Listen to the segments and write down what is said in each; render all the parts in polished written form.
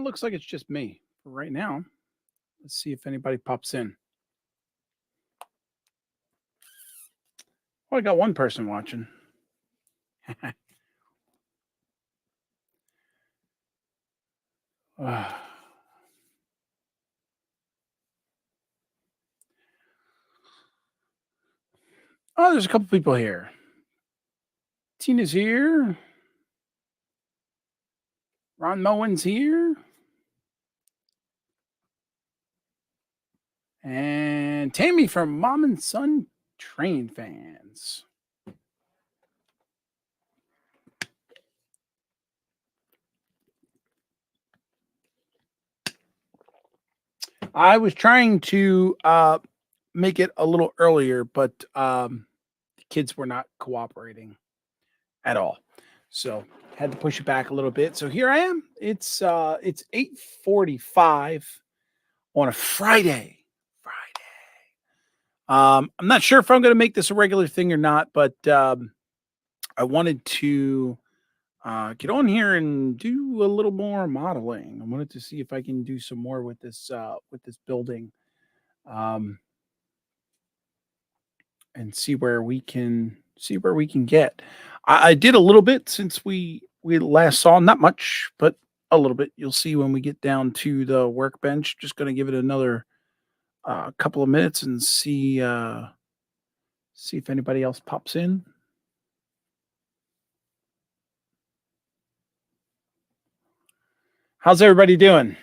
it looks like it's just me for right now. Let's see if anybody pops in. Well, I got one person watching. Ah. Oh, there's a couple people here. Tina's here. Ron Moen's here. And Tammy from Mom and Son Train Fans. I was trying to make it a little earlier, but the kids were not cooperating at all. So had to push it back a little bit. So here I am. It's 8:45 on a Friday. I'm not sure if I'm going to make this a regular thing or not, but I wanted to get on here and do a little more modeling. I wanted to see if I can do some more with this building, um, and see where we can get. I did a little bit since we last saw, not much, but a little bit. You'll see when we get down to the workbench. Just going to give it another couple of minutes and see if anybody else pops in. How's everybody doing?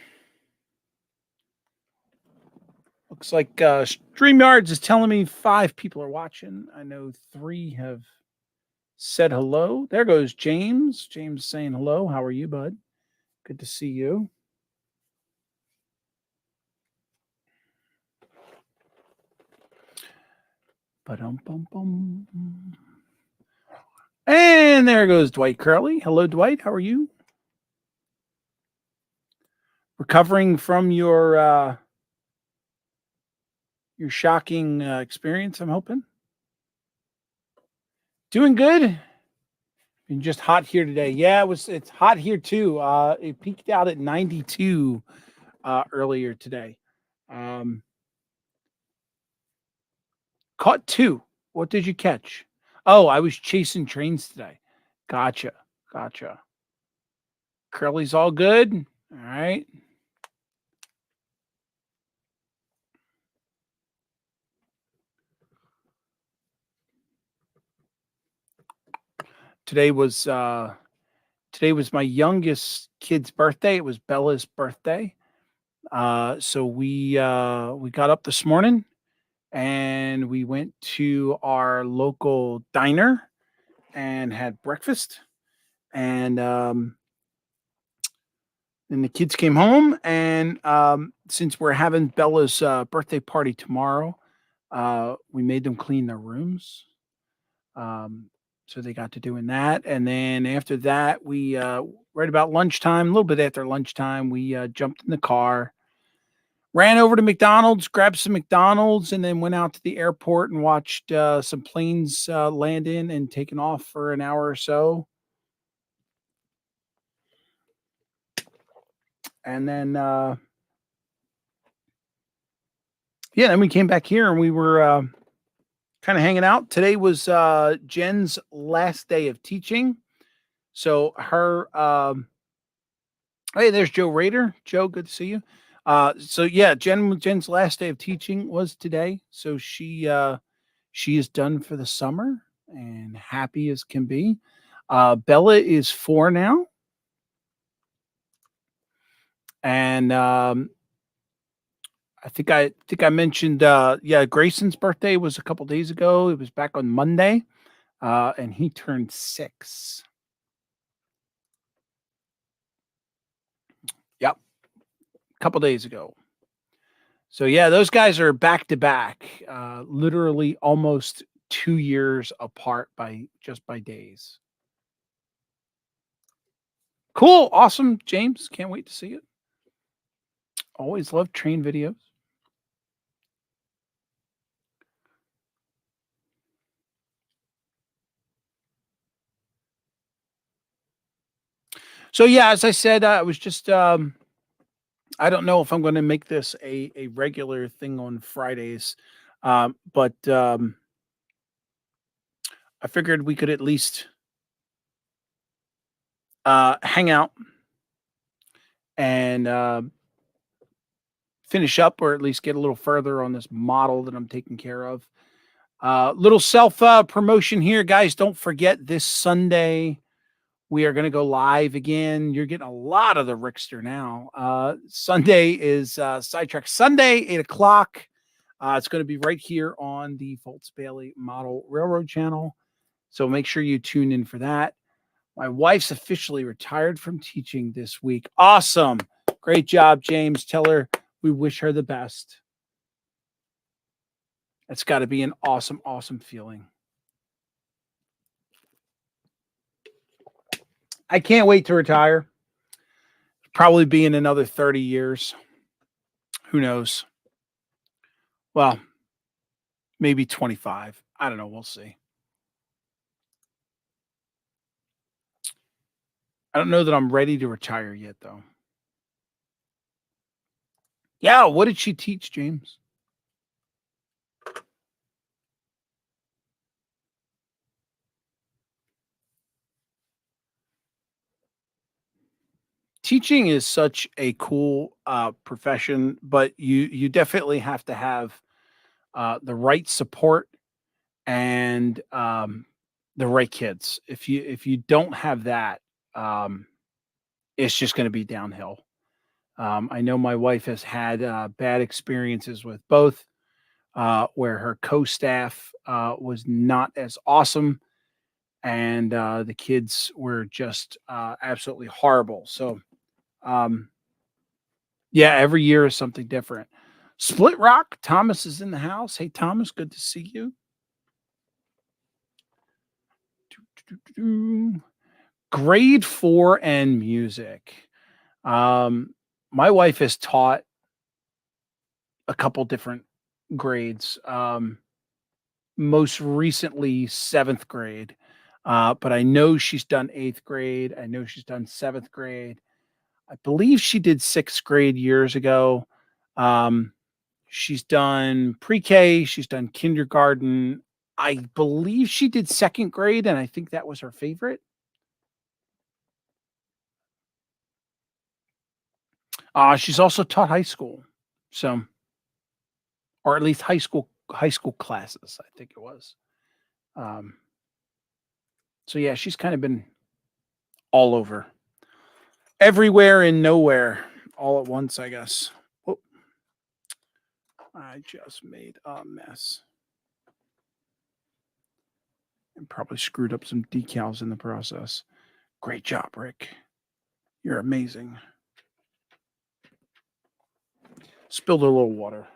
Looks like StreamYards is telling me 5 people are watching. I know 3 have said hello. There goes James. James saying hello. How are you, bud? Good to see you. Ba-dum-bum-bum. And there goes Dwight Curley. Hello, Dwight. How are you? Recovering from your shocking experience, I'm hoping. Doing good. Been just hot here today. Yeah, it's hot here too. It peaked out at 92 earlier today. Caught 2. What did you catch? Oh, I was chasing trains today. Gotcha. Curly's all good. All right. Today was my youngest kid's birthday. It was Bella's birthday. So we got up this morning and we went to our local diner and had breakfast. And then the kids came home, and since we're having Bella's birthday party tomorrow, we made them clean their rooms. So they got to doing that, and then after that, we right about lunchtime, a little bit after lunchtime, we jumped in the car, ran over to McDonald's, grabbed some McDonald's, and then went out to the airport and watched some planes land in and taken off for an hour or so. And then, then we came back here and we were kind of hanging out. Today was Jen's last day of teaching. So hey, there's Joe Rader. Joe, good to see you. So yeah, Jen's last day of teaching was today. So she is done for the summer and happy as can be. Bella is 4 now. And I think I mentioned Grayson's birthday was a couple days ago. It was back on Monday. And he turned 6. Yep. A couple days ago. So yeah, those guys are back to back, literally almost 2 years apart by days. Cool. Awesome. James, can't wait to see it. Always love train videos. So yeah, as I said, I was just I don't know if I'm gonna make this a regular thing on Fridays, but, I figured we could at least, hang out and, finish up or at least get a little further on this model that I'm taking care of. Little self, promotion here, guys. Don't forget this Sunday, we are gonna go live again. You're getting a lot of the Rickster now. Sunday is, Sidetrack Sunday, 8 o'clock. It's gonna be right here on the Foltz Bailey Model Railroad channel, so make sure you tune in for that. My wife's officially retired from teaching this week. Awesome. Great job, James. Tell her we wish her the best. It's gotta be an awesome, awesome feeling. I can't wait to retire. Probably be in another 30 years. Who knows? Well, maybe 25. I don't know. We'll see. I don't know that I'm ready to retire yet, though. Yeah. What did she teach, James? Teaching is such a cool profession, but you definitely have to have the right support and the right kids. If you don't have that, um, it's just going to be downhill. I know my wife has had bad experiences with both, where her co-staff was not as awesome, and the kids were just absolutely horrible. So, um, yeah, every year is something different. Split Rock, Thomas is in the house. Hey, Thomas, good to see you. Grade 4 and music. Um, my wife has taught a couple different grades. Most recently 7th grade. But I know she's done 8th grade. I know she's done 7th grade. I believe she did 6th grade years ago. Um, she's done pre-K, she's done kindergarten. I believe she did 2nd grade, and I think that was her favorite. She's also taught high school. So, or at least high school classes, I think it was. Um, so yeah, she's kind of been all over. Everywhere and nowhere all at once, I guess. Oh, I just made a mess and probably screwed up some decals in the process. Great job, Rick. You're amazing. Spilled a little water.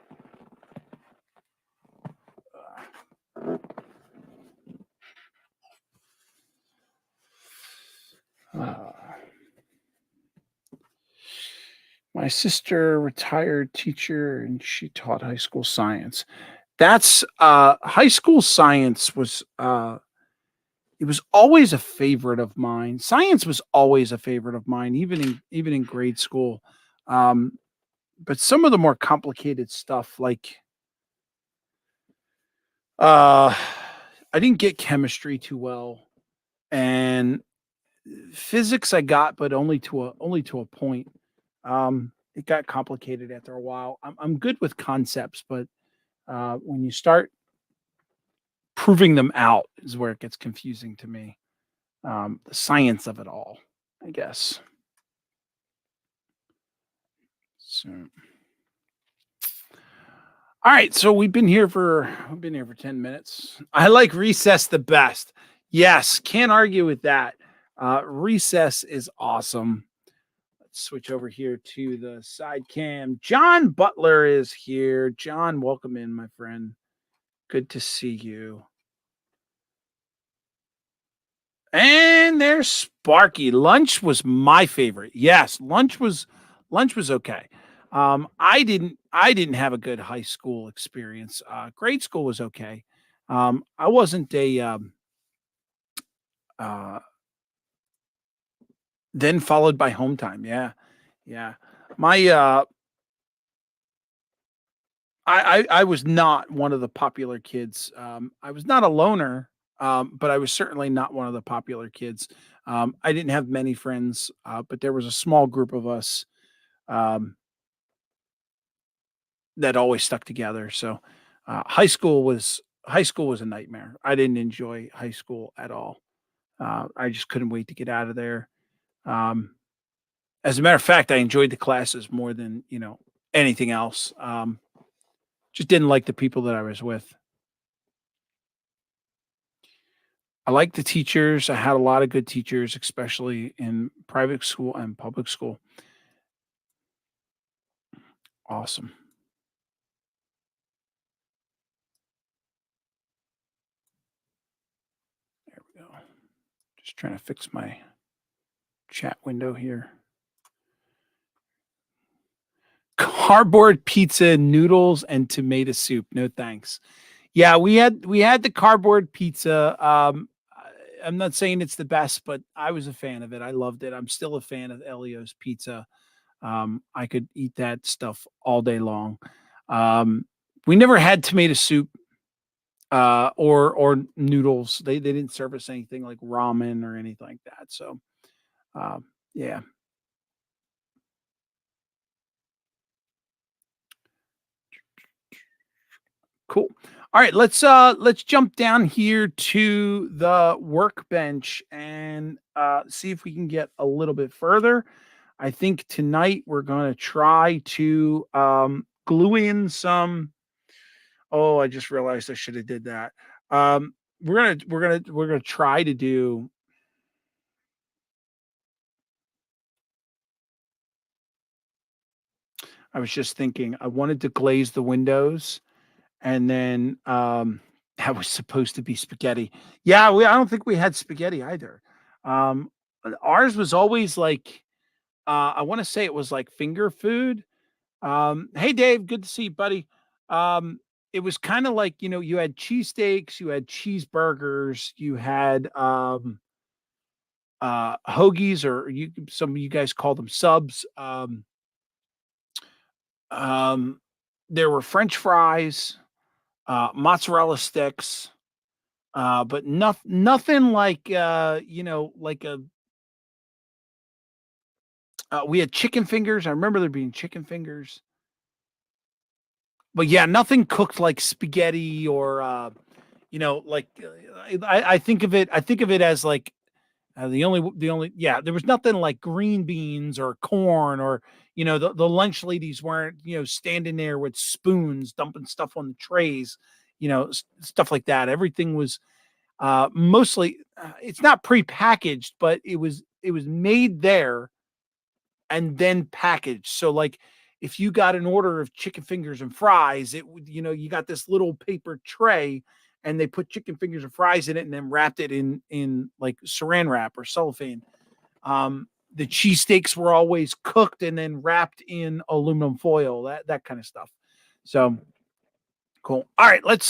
Uh, my sister, retired teacher, and she taught high school science. That's high school science was it was always a favorite of mine. Science was always a favorite of mine, even in grade school. Um, but some of the more complicated stuff, like uh, I didn't get chemistry too well, and physics I got, but only to a point. It got complicated after a while. I'm good with concepts, but when you start proving them out is where it gets confusing to me. The science of it all, I guess. So, all right. So we've been here for 10 minutes. I like recess the best. Yes, can't argue with that. Recess is awesome. Let's switch over here to the side cam. John Butler is here. John, welcome in, my friend. Good to see you. And there's Sparky. Lunch was my favorite. Yes, lunch was okay. I didn't have a good high school experience. Grade school was okay. I wasn't a uh then followed by home time. Yeah. Yeah. My I was not one of the popular kids. I was not a loner, but I was certainly not one of the popular kids. I didn't have many friends, but there was a small group of us um, that always stuck together. So high school was a nightmare. I didn't enjoy high school at all. I just couldn't wait to get out of there. Um, as a matter of fact, I enjoyed the classes more than anything else. Just didn't like the people that I was with. I like the teachers. I had a lot of good teachers, especially in private school and public school. Awesome. There we go. Just trying to fix my chat window here. Cardboard pizza, noodles, and tomato soup. No thanks. Yeah, we had the cardboard pizza. I'm not saying it's the best, but I was a fan of it. I loved it. I'm still a fan of Elio's pizza. I could eat that stuff all day long. Um, we never had tomato soup or noodles. They didn't serve us anything like ramen or anything like that. So yeah, cool. All right, let's jump down here to the workbench and see if we can get a little bit further. I think tonight we're gonna try to glue in some. Oh, I just realized I should have did that. We're gonna try to do. I was just thinking I wanted to glaze the windows. And then, that was supposed to be spaghetti. Yeah, I don't think we had spaghetti either. Ours was always like, I wanna say it was like finger food. Hey, Dave, good to see you, buddy. Um, it was kinda like, you had cheesesteaks, you had cheeseburgers, you had, hoagies, or some of you guys call them subs. Um, there were french fries, mozzarella sticks. But nothing like, like we had chicken fingers. I remember there being chicken fingers, but yeah, nothing cooked like spaghetti or, like, I think of it as like, yeah, there was nothing like green beans or corn or, the lunch ladies weren't, standing there with spoons dumping stuff on the trays, stuff like that. Everything was mostly, it's not prepackaged, but it was made there and then packaged. So like if you got an order of chicken fingers and fries, it would, you got this little paper tray and they put chicken fingers and fries in it and then wrapped it in like saran wrap or cellophane. The cheesesteaks were always cooked and then wrapped in aluminum foil, that kind of stuff. So cool. All right, let's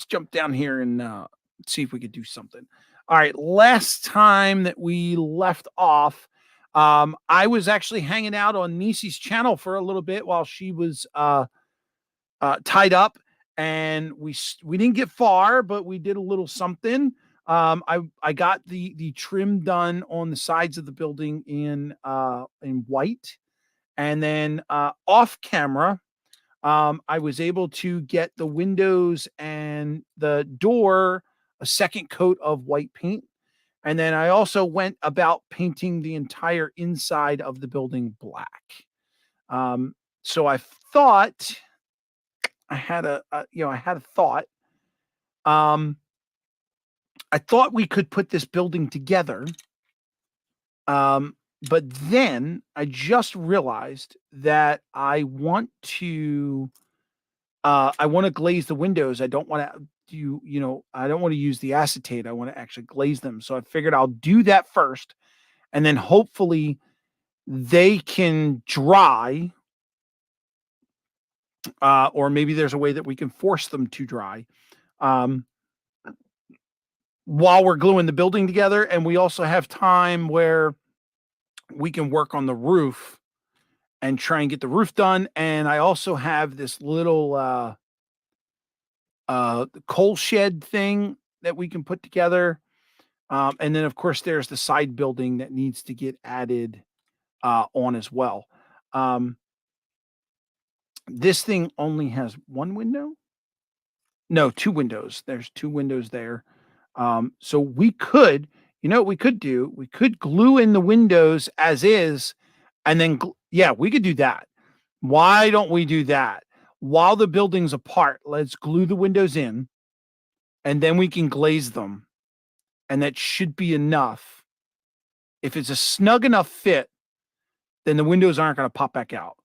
jump down here and see if we could do something. All right, last time that we left off, I was actually hanging out on Nisi's channel for a little bit while she was tied up, and we didn't get far, but we did a little something. I got the trim done on the sides of the building in white, and then off camera, I was able to get the windows and the door a second coat of white paint. And then I also went about painting the entire inside of the building black. Um, so I thought I had a thought. Um, I thought we could put this building together. Um, but then I just realized that I want to glaze the windows. I don't want to I don't want to use the acetate. I want to actually glaze them. So I figured I'll do that first and then hopefully they can dry, or maybe there's a way that we can force them to dry um, while we're gluing the building together. And we also have time where we can work on the roof and try and get the roof done. And I also have this little coal shed thing that we can put together. And then of course there's the side building that needs to get added on as well. Um, this thing only has one window. No, 2 windows. There's 2 windows there. So we could, you know what we could do? We could glue in the windows as is, and then yeah, we could do that. Why don't we do that? While the building's apart, let's glue the windows in, and then we can glaze them, and that should be enough. If it's a snug enough fit, then the windows aren't gonna pop back out.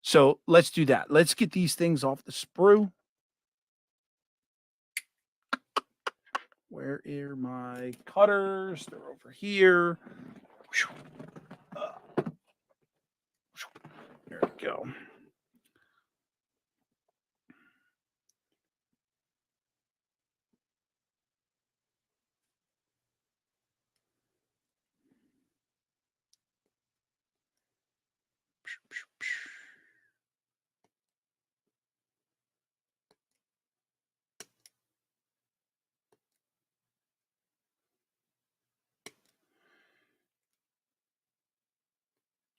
So let's do that. Let's get these things off the sprue. Where are my cutters? They're over here. There we go.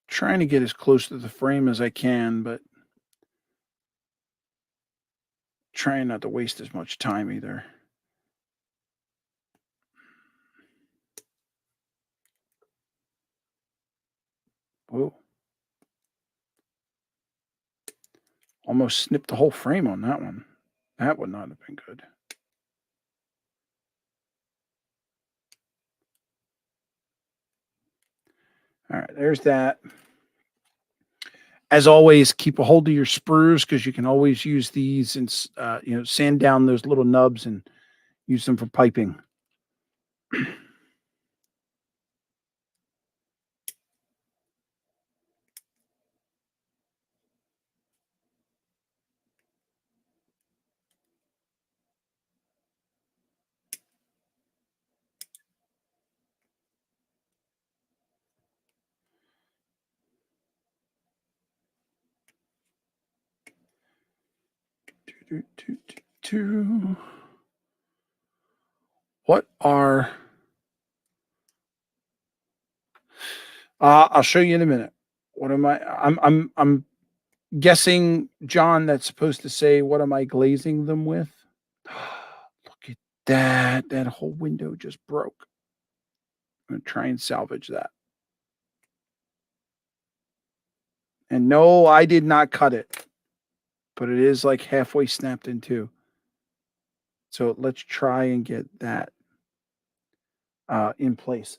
Trying to get as close to the frame as I can, but trying not to waste as much time either. Whoa. Almost snipped the whole frame on that one. That would not have been good. All right, there's that. As always, keep a hold of your sprues because you can always use these and sand down those little nubs and use them for piping. What are I'll show you in a minute. What am I? I'm guessing, John. That's supposed to say, "What am I glazing them with?" Look at that! That whole window just broke. I'm gonna try and salvage that. And no, I did not cut it, but it is like halfway snapped in two. So let's try and get that in place.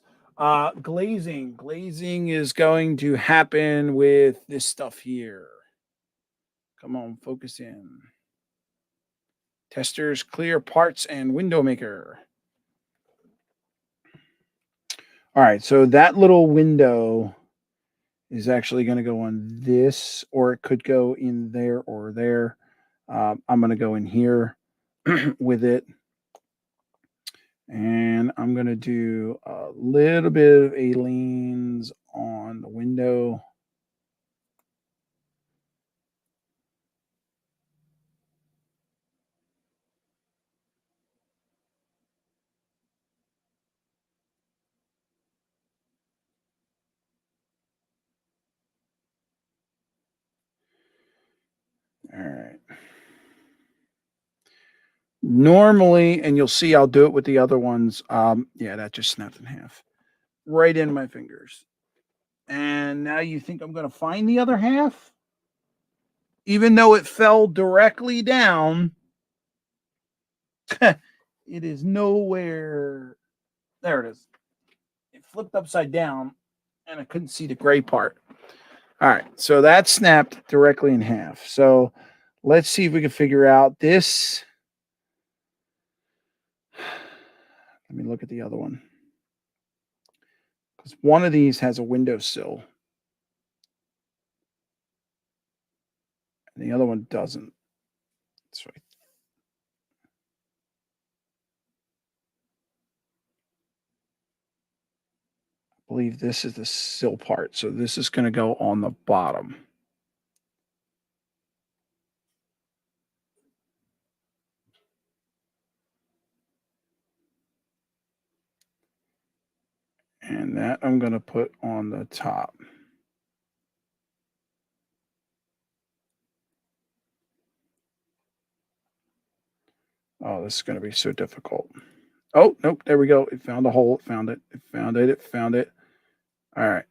Glazing. Glazing is going to happen with this stuff here. Come on, focus in. Testers, clear parts, and window maker. All right, so that little window is actually going to go on this, or it could go in there or there. I'm going to go in here with it. And I'm going to do a little bit of aliens on the window. All right. Normally, and you'll see I'll do it with the other ones. Yeah, that just snapped in half. Right in my fingers. And now you think I'm going to find the other half? Even though it fell directly down, it is nowhere. There it is. It flipped upside down, and I couldn't see the gray part. All right, so that snapped directly in half. So let's see if we can figure out this. Let me look at the other one. Because one of these has a windowsill, and the other one doesn't. So believe this is the sill part. So this is going to go on the bottom. And that I'm going to put on the top. Oh, this is going to be so difficult. Oh, nope. There we go. It found a hole. It found it. It found it. It found it. All right.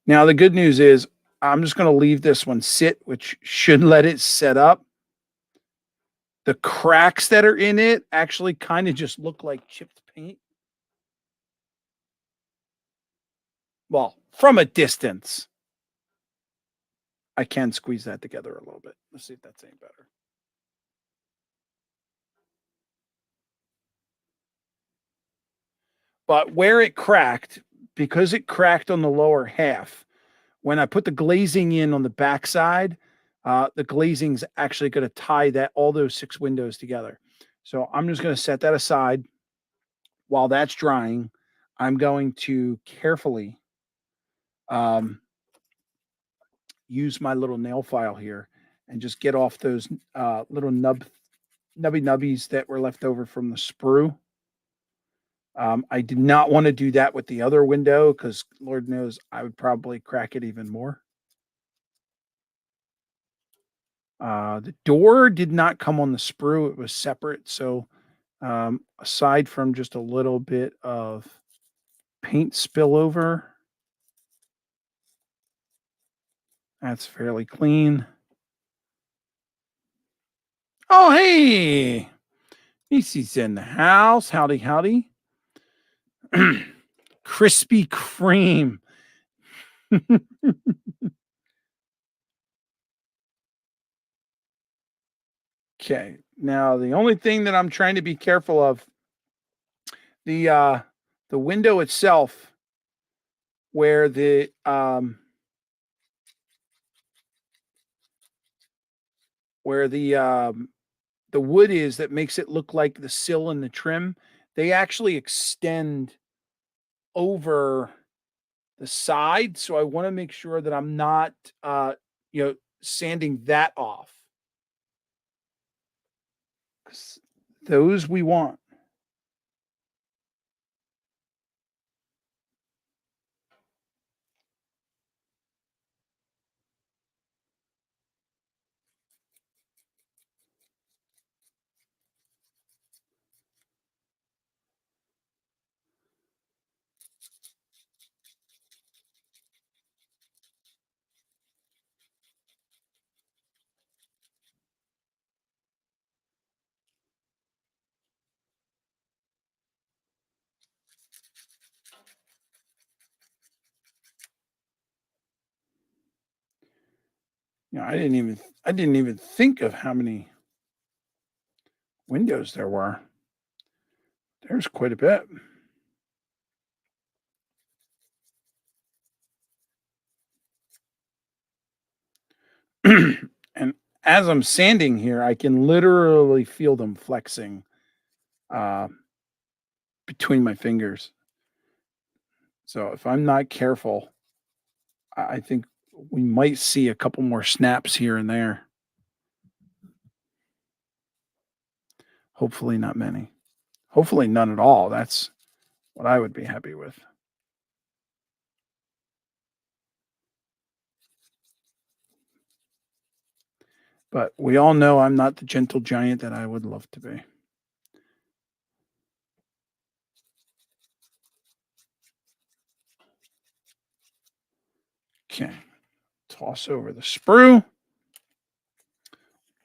Now, the good news is I'm just going to leave this one sit, which should let it set up. The cracks that are in it actually kind of just look like chipped paint. Well, from a distance, I can squeeze that together a little bit. Let's see if that's any better. But where it cracked, because it cracked on the lower half, when I put the glazing in on the backside, the glazing's actually going to tie that all those 6 windows together. So I'm just going to set that aside. While that's drying, I'm going to carefully um, use my little nail file here and just get off those little nubby nubbies that were left over from the sprue. I did not want to do that with the other window because Lord knows I would probably crack it even more. The door did not come on the sprue, it was separate. So, aside from just a little bit of paint spillover, that's fairly clean. Oh, hey, Macy's in the house. Howdy, howdy. Krispy Kreme. Okay. Now the only thing that I'm trying to be careful of the uh the window itself where the wood is that makes it look like the sill and the trim, they actually extend over the side. So I want to make sure that I'm not sanding that off. 'Cause those we want. I didn't even think of how many windows there were. There's quite a bit. And as I'm sanding here, I can literally feel them flexing uh, between my fingers. So if I'm not careful, I think we might see a couple more snaps here and there. Hopefully, not many. Hopefully, none at all. That's what I would be happy with. But we all know I'm not the gentle giant that I would love to be. Okay, toss over the sprue.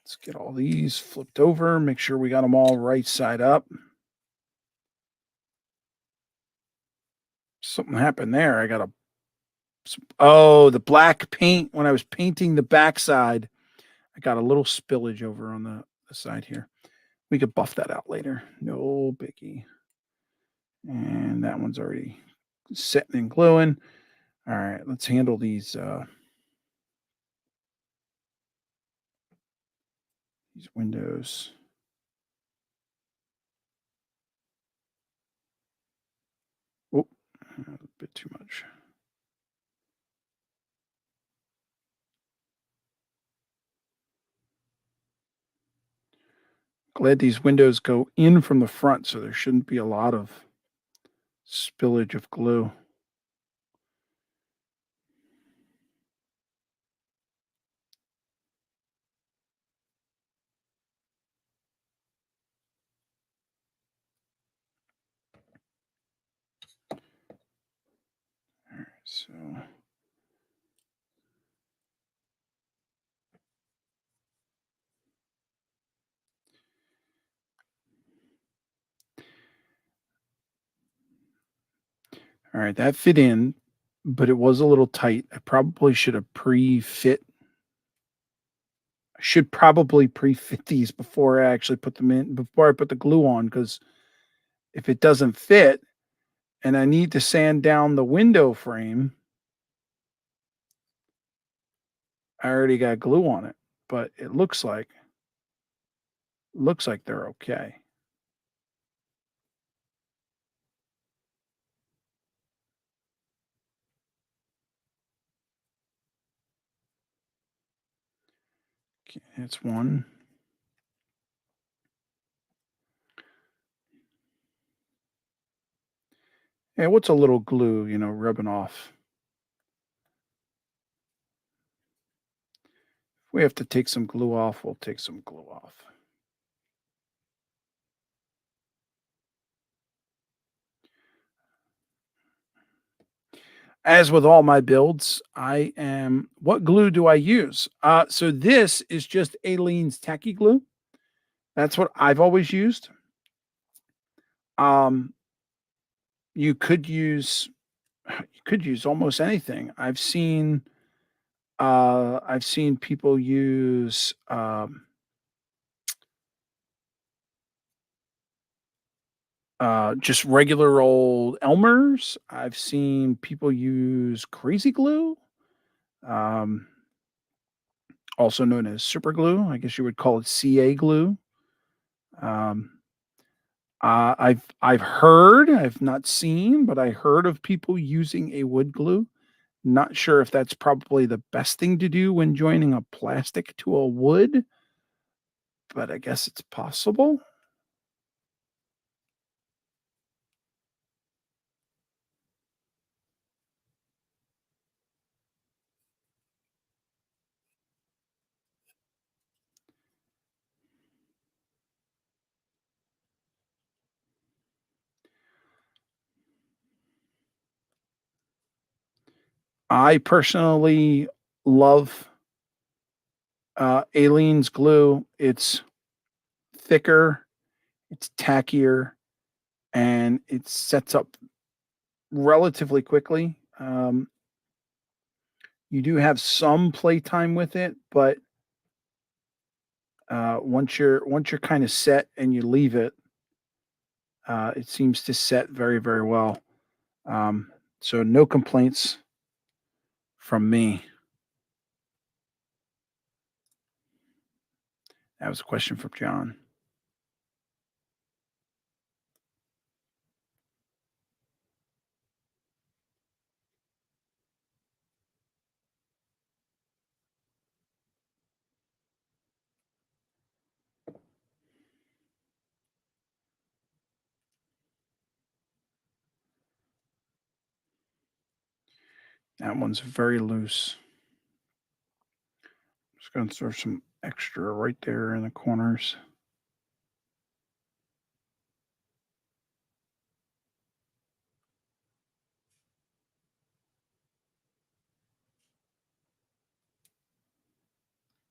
Let's get all these flipped over, make sure we got them all right side up. Something happened there. I got a Oh, the black paint when I was painting the backside, I got a little spillage over on the side here. We could buff that out later. No biggie. And that one's already setting and gluing. All right, let's handle these windows. bit too much. Glad these windows go in from the front, so there shouldn't be a lot of spillage of glue. So, all right, that fit in, but it was a little tight. I probably should have pre-fit. I should probably pre-fit these before I actually put them in, before I put the glue on, because if it doesn't fit and I need to sand down the window frame, I already got glue on it. But it looks like they're okay. Okay, that's one. Yeah, what's a little glue, rubbing off? If we have to take some glue off, we'll take some glue off. As with all my builds, what glue do I use? So this is just Aleene's tacky glue. That's what I've always used. Um, you could use you could use almost anything. I've seen people use just regular old Elmer's. I've seen people use crazy glue, um, also known as super glue. I guess you would call it CA glue. Um, I've heard, I've not seen, but I heard of people using a wood glue. Not sure if that's probably the best thing to do when joining a plastic to a wood, but I guess it's possible. I personally love Aleene's glue. It's thicker, it's tackier, and it sets up relatively quickly. You do have some playtime with it, but once you're kind of set and you leave it, it seems to set very very well. Um, so no complaints from me. That was a question from John. That one's very loose. Just going to throw some extra right there in the corners.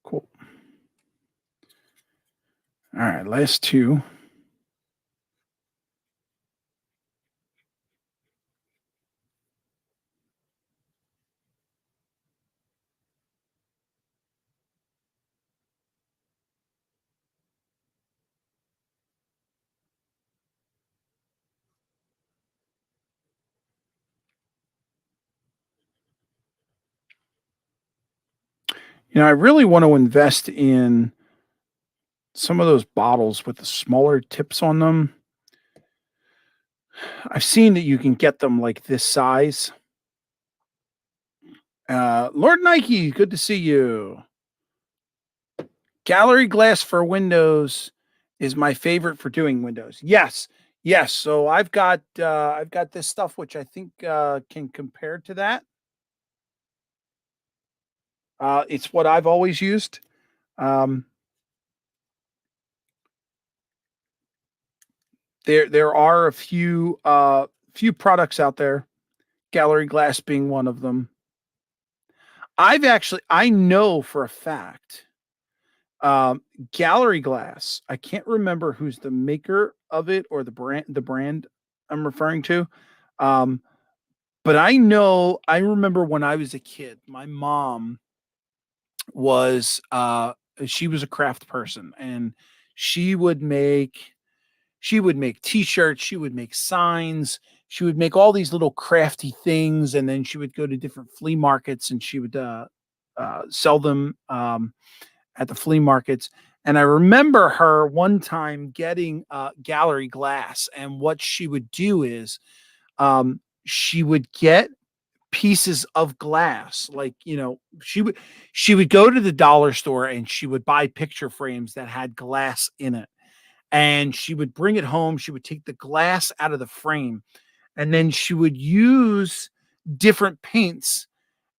Cool. All right, last two. I really want to invest in some of those bottles with the smaller tips on them. I've seen that you can get them like this size. Lord Nike, good to see you. Gallery glass for windows is my favorite for doing windows. Yes, yes. So I've got this stuff which I think can compare to that. It's what I've always used. Um, there are a few products out there. Gallery glass being one of them. I know for a fact um, gallery glass. I can't remember who's the maker of it or the brand I'm referring to. Um, but I remember when I was a kid, my mom was she was a craft person and she would make she would make t-shirts, she would make signs, she would make all these little crafty things and then she would go to different flea markets and she would sell them at the flea markets. And I remember her one time getting gallery glass and what she would do is she would get pieces of glass like she would go to the dollar store and she would buy picture frames that had glass in it and she would bring it home. She would take the glass out of the frame and then she would use different paints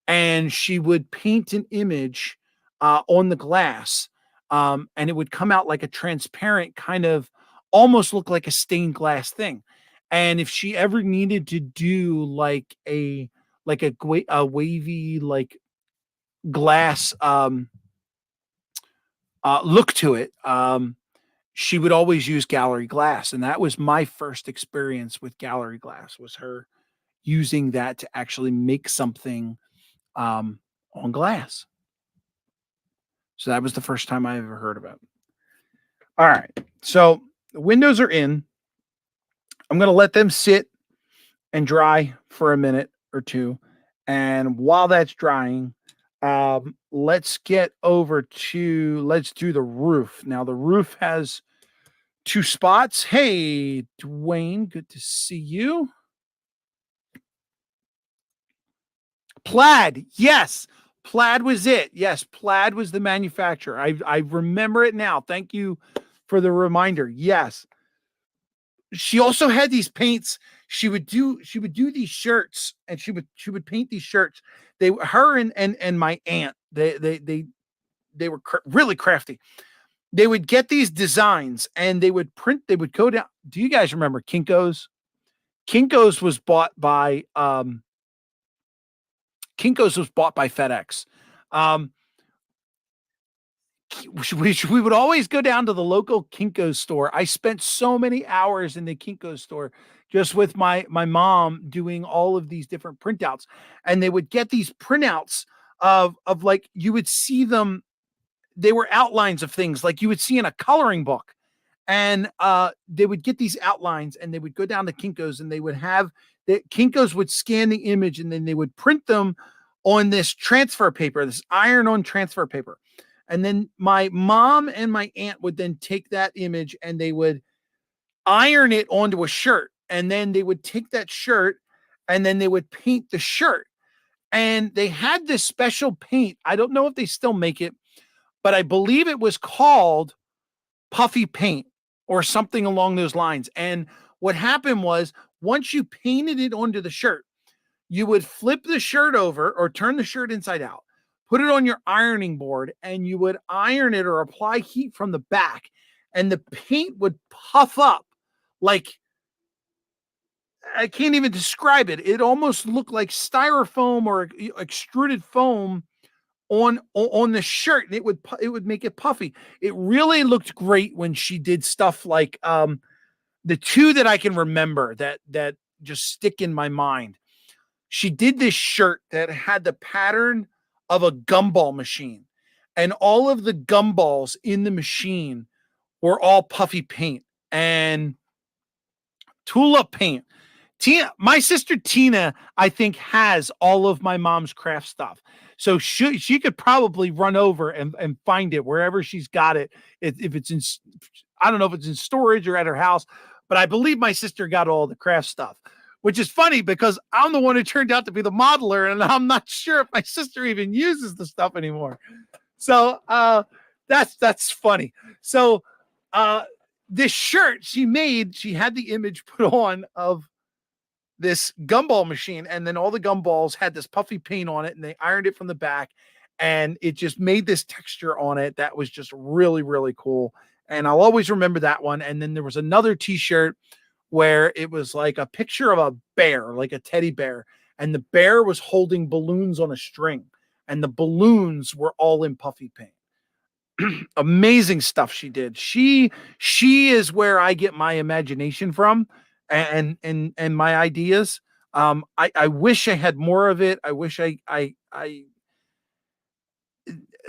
and she would paint an image on the glass. And it would come out like a transparent kind of almost look like a stained glass thing. And if she ever needed to do a wavy like glass look to it, she would always use gallery glass, and that was my first experience with gallery glass. Was her using that to actually make something um, on glass. So that was the first time I ever heard about it. All right. So the windows are in. I'm going to let them sit and dry for a minute or two. And while that's drying, let's do the roof. Now, the roof has two spots. Hey, Dwayne, good to see you. Plaid, yes. Plaid was it. Yes, Plaid was the manufacturer. I remember it now. Thank you for the reminder. Yes. She also had these paints. She would do these shirts and she would paint these shirts. They her and my aunt, they were really crafty. They would get these designs and they would go down. Do you guys remember Kinko's? Kinko's was bought by Kinko's was bought by FedEx. Um, we would always go down to the local Kinko's store. I spent so many hours in the Kinko's store just with my mom doing all of these different printouts, and they would get these printouts of like you would see them. They were outlines of things like you would see in a coloring book, and they would get these outlines, and they would go down to Kinko's, and they would have the Kinko's would scan the image, and then they would print them on this transfer paper, this iron-on transfer paper. And then my mom and my aunt would then take that image and they would iron it onto a shirt. And then they would take that shirt and then they would paint the shirt. And they had this special paint. I don't know if they still make it, but I believe it was called puffy paint or something along those lines. And what happened was once you painted it onto the shirt, you would flip the shirt over or turn the shirt inside out, put it on your ironing board, and you would iron it or apply heat from the back. And the paint would puff up like I can't even describe it. It almost looked like styrofoam or extruded foam on the shirt. And it would make it puffy. It really looked great when she did stuff like the two that I can remember that just stick in my mind. She did this shirt that had the pattern of a gumball machine, and all of the gumballs in the machine were all puffy paint and tulip paint. Tina, my sister Tina, I think has all of my mom's craft stuff. So she could probably run over and find it wherever she's got it. If it's in, I don't know if it's in storage or at her house, but I believe my sister got all the craft stuff, which is funny because I'm the one who turned out to be the modeler, and I'm not sure if my sister even uses the stuff anymore. So that's funny. So uh this shirt she made, she had the image put on of this gumball machine, and then all the gumballs had this puffy paint on it, and they ironed it from the back, and it just made this texture on it that was just really, really cool. And I'll always remember that one. And then there was another t-shirt where it was like a picture of a bear, like a teddy bear, and the bear was holding balloons on a string, and the balloons were all in puffy paint. Amazing stuff she did. She is where I get my imagination from, and my ideas. I wish I had more of it. I wish I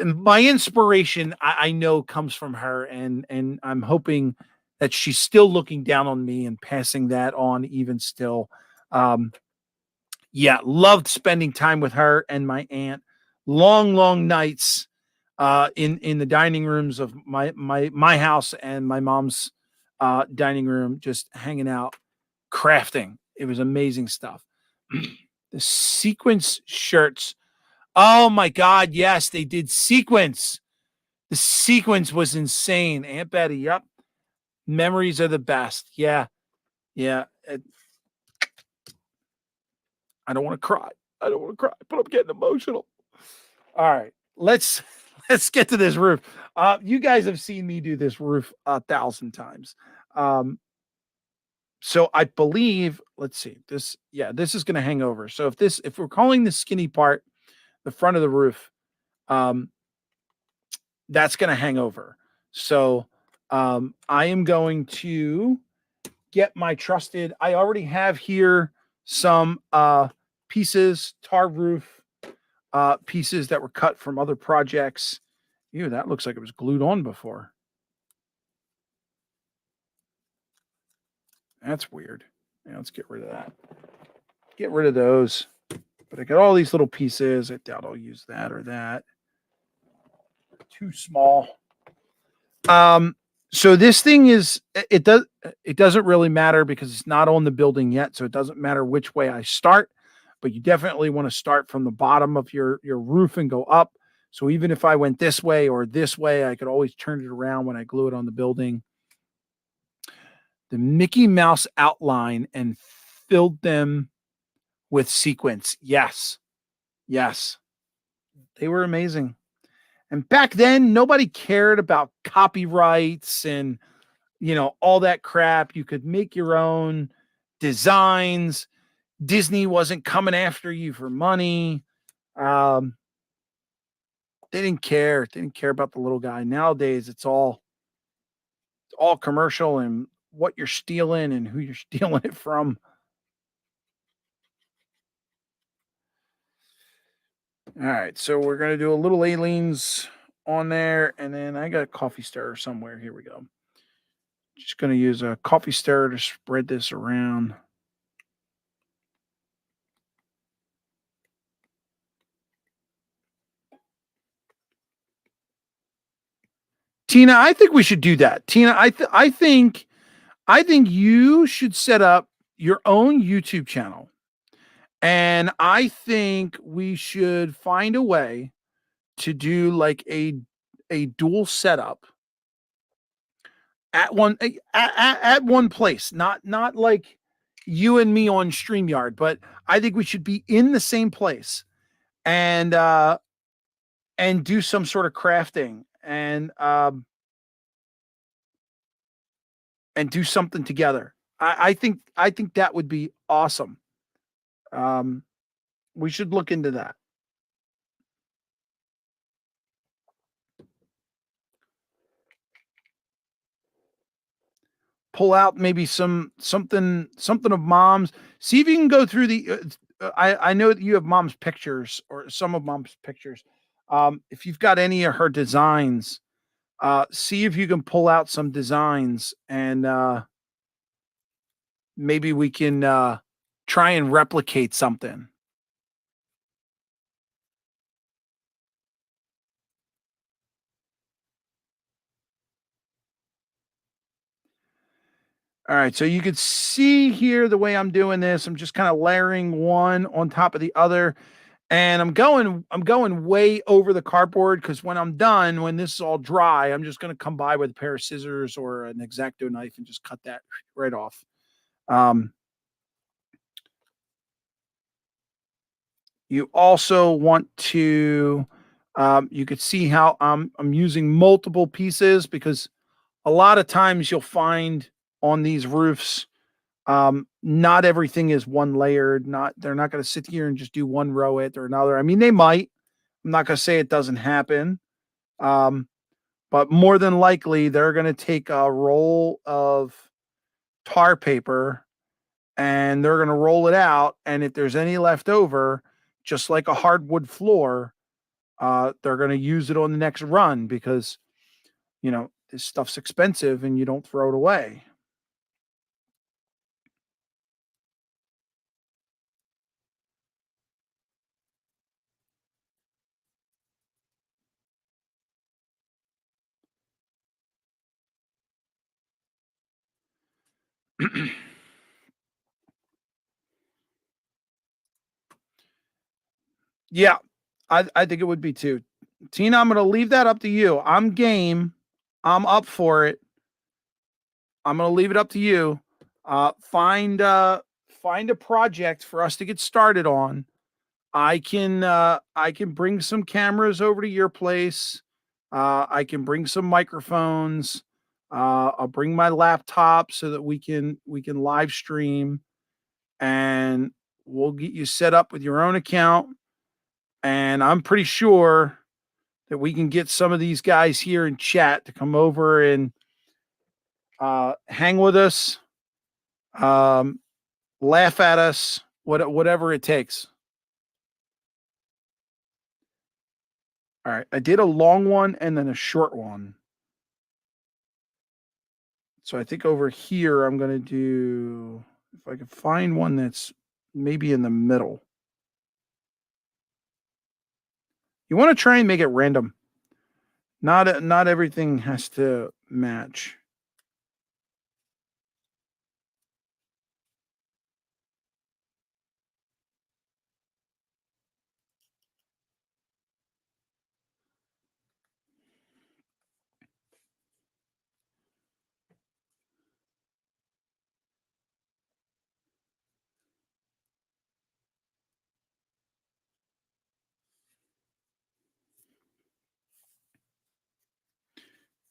my inspiration, I know, comes from her, and I'm hoping that she's still looking down on me and passing that on even still. Um, yeah, loved spending time with her and my aunt. Long, long nights in the dining rooms of my house and my mom's dining room, just hanging out, crafting. It was amazing stuff. The sequence shirts. Oh my God, yes, they did sequence. The sequence was insane. Aunt Betty, yep. Memories are the best. Yeah, yeah. I don't want to cry. I don't want to cry, but I'm getting emotional. All right, let's get to this roof. You guys have seen me do this roof 1,000 times. Um, so I believe, let's see, this, yeah, this is going to hang over. So if we're calling the skinny part the front of the roof, um, that's going to hang over. So I am going to get my trusted. I already have here some pieces, tar roof pieces that were cut from other projects. Ew, that looks like it was glued on before. That's weird. Yeah, let's get rid of that. Get rid of those. But I got all these little pieces. I doubt I'll use that or that. Too small. So this thing is, it doesn't really matter because it's not on the building yet, so it doesn't matter which way I start, but you definitely want to start from the bottom of your roof and go up. So even if I went this way or this way, I could always turn it around when I glue it on the building. The Mickey Mouse outline and filled them with sequins. Yes. Yes. They were amazing. And back then, nobody cared about copyrights and, all that crap. You could make your own designs. Disney wasn't coming after you for money. Um, they didn't care. They didn't care about the little guy. Nowadays, it's all commercial and what you're stealing and who you're stealing it from. All right, so we're gonna do a little aliens on there, and then I got a coffee stirrer somewhere. Here we go. Just gonna use a coffee stirrer to spread this around. Tina, I think we should do that. Tina, I think you should set up your own YouTube channel. And I think we should find a way to do like a dual setup at one place, not like you and me on StreamYard, but I think we should be in the same place and do some sort of crafting and do something together. I think that would be awesome. Um, we should look into that. Pull out maybe something of mom's. See if you can go through the. I know that you have mom's pictures or some of mom's pictures. If you've got any of her designs, see if you can pull out some designs and maybe we can try and replicate something. All right, so you could see here the way I'm doing this. I'm just kind of layering one on top of the other, and I'm going way over the cardboard because when I'm done, when this is all dry, I'm just going to come by with a pair of scissors or an X-Acto knife and just cut that right off. Um, you also want to, you could see how I'm using multiple pieces because a lot of times you'll find on these roofs, not everything is one layered. Not they're not going to sit here and just do one row it or another. I mean, they might. I'm not going to say it doesn't happen, um, but more than likely they're going to take a roll of tar paper and they're going to roll it out. And if there's any left over, just like a hardwood floor, they're going to use it on the next run because this stuff's expensive and you don't throw it away. Yeah, I think it would be too. Tina, I'm gonna leave that up to you. I'm game. I'm up for it. I'm gonna leave it up to you. Find a project for us to get started on. I can bring some cameras over to your place. I can bring some microphones. I'll bring my laptop so that we can live stream and we'll get you set up with your own account. And I'm pretty sure that we can get some of these guys here in chat to come over and hang with us, um, laugh at us, whatever it takes. All right, I did a long one and then a short one. So I think over here I'm gonna do if I can find one that's maybe in the middle. You want to try and make it random. Not everything has to match.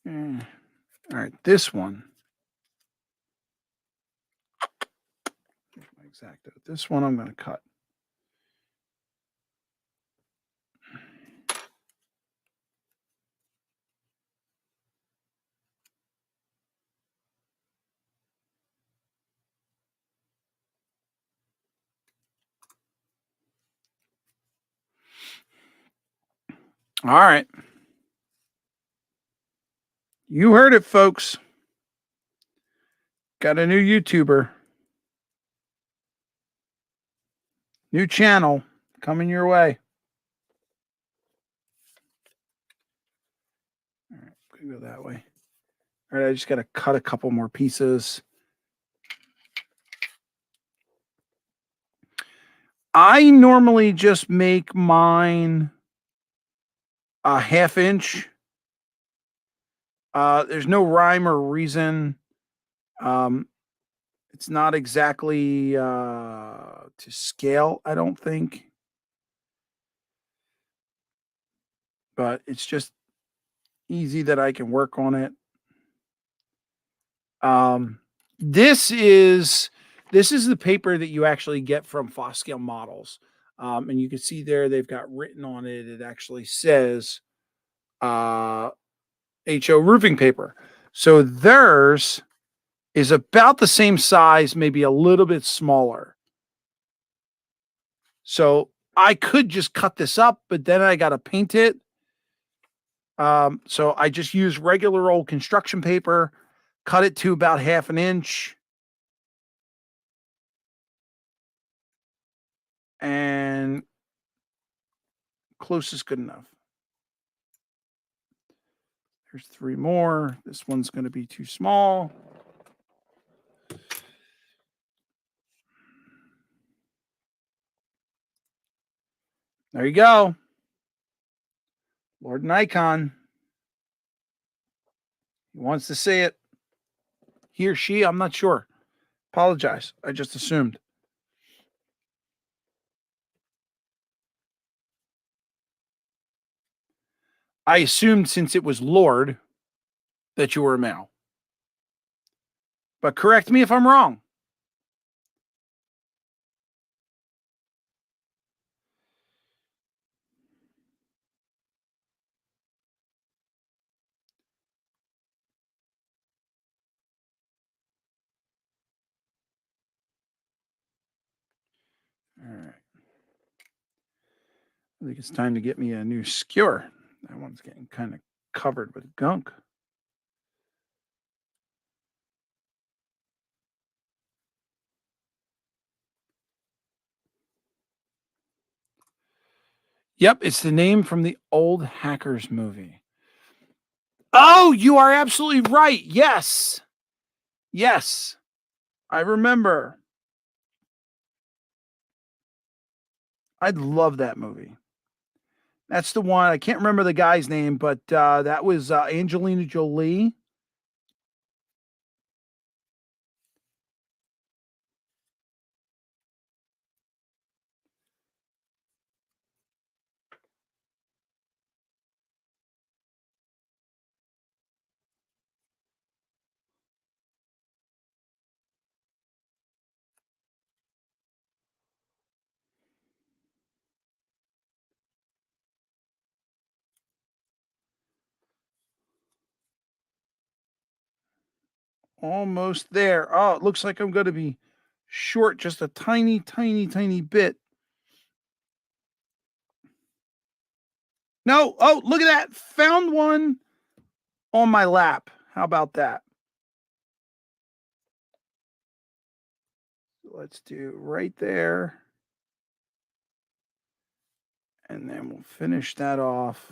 Mm. All right, this one. Exacto. This one I'm going to cut. All right. You heard it, folks. Got a new YouTuber, new channel coming your way. All right, go that way. All right, I just got to cut a couple more pieces. I normally just make mine a half inch. There's no rhyme or reason. Um, it's not exactly to scale, I don't think, but it's just easy that I can work on it. Um, this is this is the paper that you actually get from Foscale Models, and you can see there they've got written on it. It actually says HO roofing paper. So theirs is about the same size, maybe a little bit smaller. So I could just cut this up, but then I got to paint it. So I just use regular old construction paper, cut it to about half an inch, and close is good enough. There's three more. This one's going to be too small. There you go. Lord Nikon. He wants to see it. He or she, I'm not sure. Apologize. I just assumed. I assumed since it was Lord that you were a male. But correct me if I'm wrong. All right. I think it's time to get me a new skewer. That one's getting kind of covered with gunk. Yep, it's the name from the old Hackers movie. Oh, you are absolutely right. Yes. Yes. I remember. I love that movie. That's the one. I can't remember the guy's name, but that was Angelina Jolie. Almost there. Oh, it looks like I'm going to be short just a tiny, tiny, tiny bit. No. Oh, look at that. Found one on my lap. How about that? Let's do right there. And then we'll finish that off.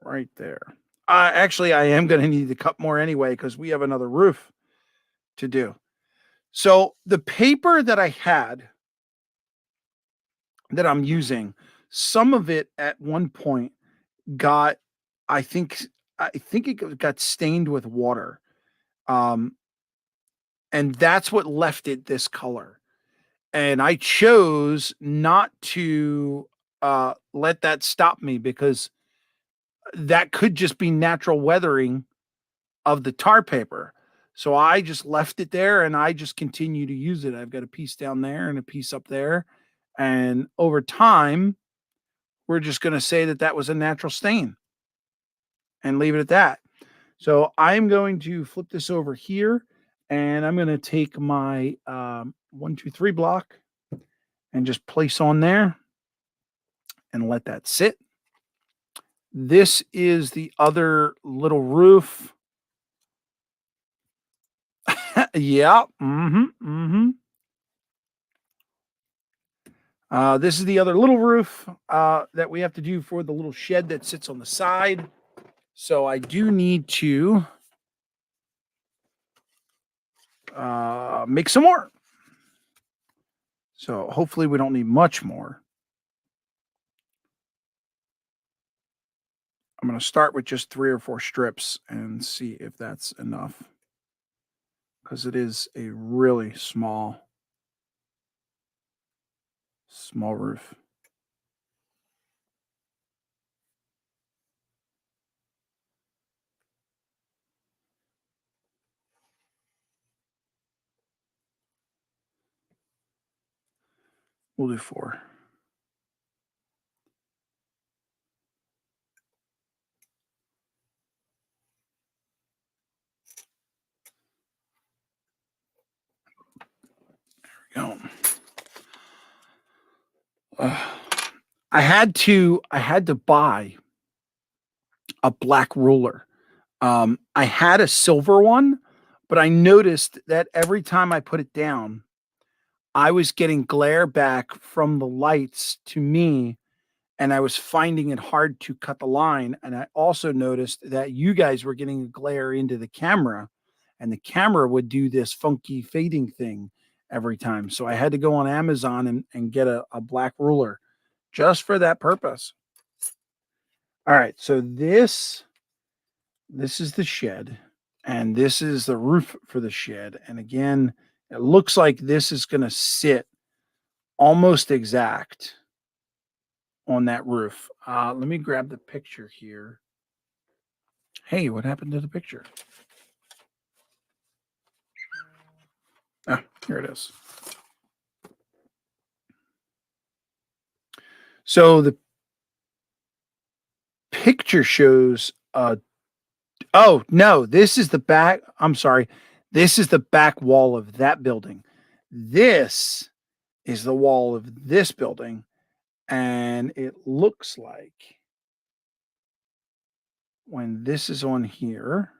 Right there. Actually, I am going to need to cut more anyway because we have another roof to do. So the paper that I had that I'm using, some of it at one point got, I think, I think it got stained with water, um, and that's what left it this color. And I chose not to let that stop me because that could just be natural weathering of the tar paper. So I just left it there and I just continue to use it. I've got a piece down there and a piece up there. And over time, we're just going to say that that was a natural stain and leave it at that. So I'm going to flip this over here and I'm going to take my 1, 2, 3 block and just place on there and let that sit. This is the other little roof. Yeah. This is the other little roof that we have to do for the little shed that sits on the side. So I do need to make some more. So hopefully we don't need much more. I'm going to start with just 3 or 4 strips and see if that's enough. Because it is a really small roof. We'll do 4. There we go. I had to buy a black ruler. I had a silver one, but I noticed that every time I put it down, I was getting glare back from the lights to me, and I was finding it hard to cut the line. And I also noticed that you guys were getting a glare into the camera, and the camera would do this funky fading thing every time. So I had to go on Amazon and get a black ruler just for that purpose. All right, so this is the shed, and this is the roof for the shed. And again, it looks like this is going to sit almost exact on that roof. Let me grab the picture here. Hey, what happened to the picture? Ah, here it is. So the picture shows oh no, this is the back. I'm sorry. This is the back wall of that building. This is the wall of this building. And it looks like when this is on here,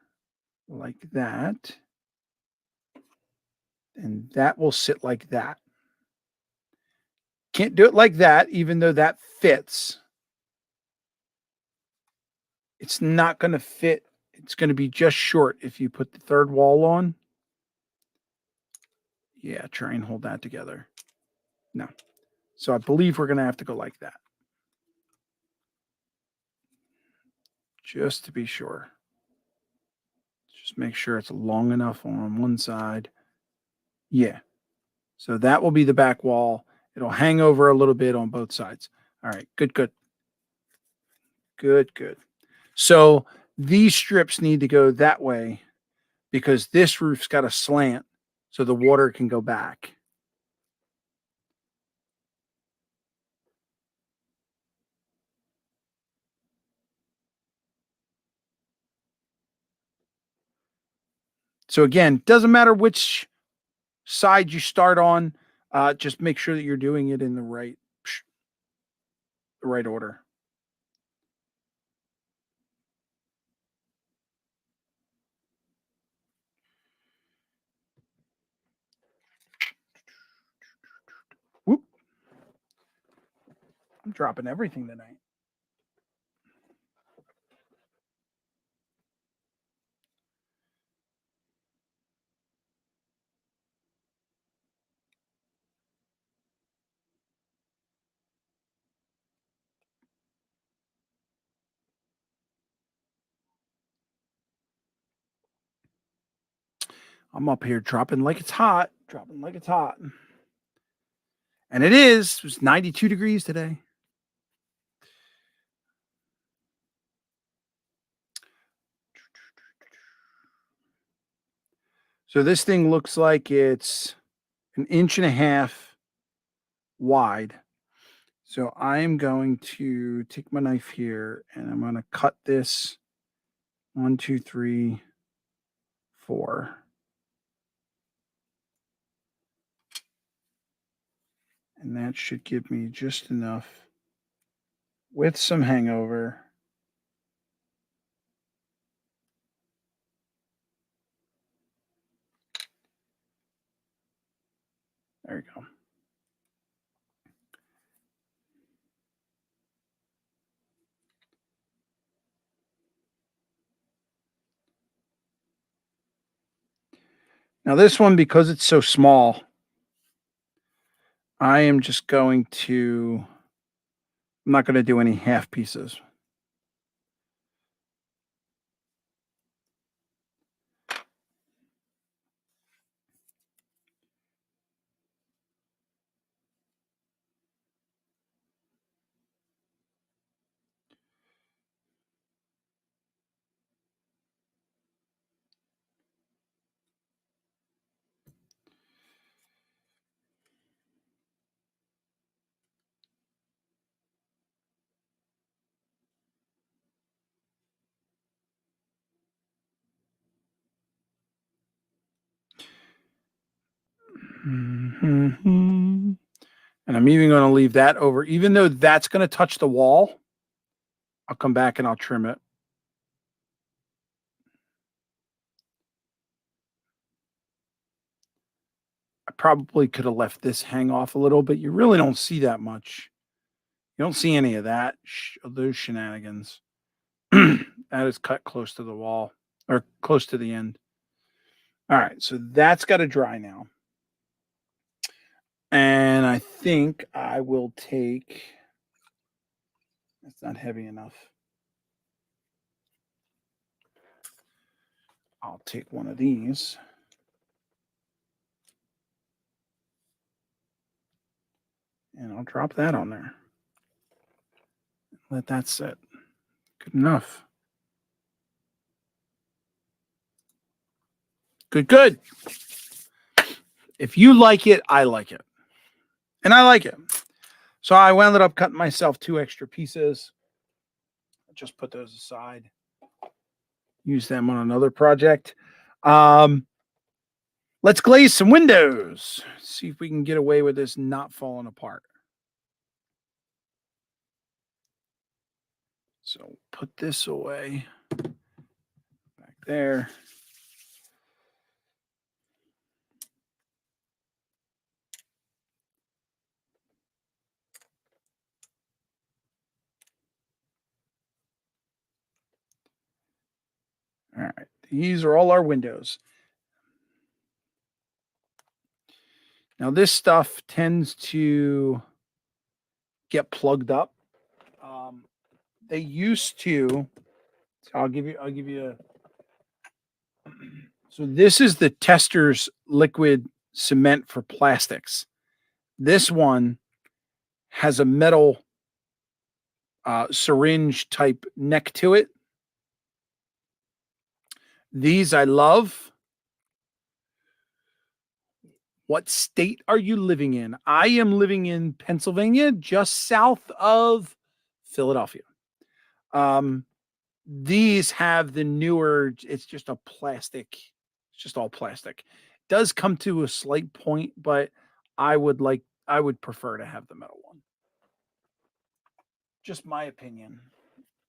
like that, and that will sit like that. Can't do it like that, even though that fits. It's not going to fit. It's going to be just short if you put the third wall on. Yeah, try and hold that together. No. So I believe we're going to have to go like that. Just to be sure. Just make sure it's long enough on one side. Yeah. So that will be the back wall. It'll hang over a little bit on both sides. All right. Good, good. Good, good. So these strips need to go that way because this roof's got a slant so the water can go back. So again, doesn't matter which side you start on, just make sure that you're doing it in the right order. Whoop. I'm dropping everything tonight. I'm up here dropping like it's hot, dropping like it's hot. And it is. It was 92 degrees today. So this thing looks like it's an inch and a half wide. So I'm going to take my knife here and I'm going to cut this 1, 2, 3, 4. And that should give me just enough with some hangover. There you go. Now this one, because it's so small, I am just going to, I'm not going to do any half pieces. Mhm. And I'm even going to leave that over, even though that's going to touch the wall. I'll come back and I'll trim it. I probably could have left this hang off a little, but you really don't see that much. You don't see any of that, of those shenanigans. That is cut close to the wall or close to the end. All right, so that's got to dry now. And I think I will take, that's not heavy enough. I'll take one of these. And I'll drop that on there. Let that sit. Good enough. Good, good. If you like it, I like it. And I like it. So I wound up cutting myself 2 extra pieces. Just put those aside. Use them on another project. Let's glaze some windows. See if we can get away with this not falling apart. So put this away. Back there. All right. These are all our windows. Now this stuff tends to get plugged up. They used to. So I'll give you a. So this is the Tester's liquid cement for plastics. This one has a metal syringe type neck to it. These I love. What state are you living in? I am living in Pennsylvania, just south of Philadelphia. These have the newer, it's just a plastic, it's just all plastic. It does come to a slight point, but I would prefer to have the metal one. Just my opinion.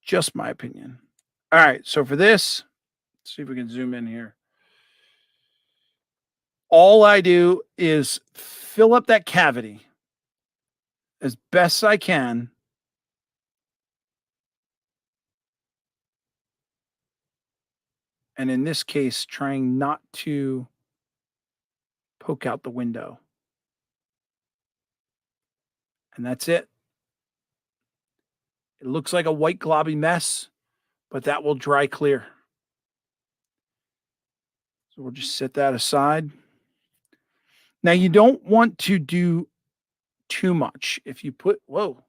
Just my opinion. All right. So for this, let's see if we can zoom in here. All I do is fill up that cavity as best I can. And in this case, trying not to poke out the window. And that's it. It looks like a white globby mess, but that will dry clear. So we'll just set that aside. Now you don't want to do too much. If you put, whoa,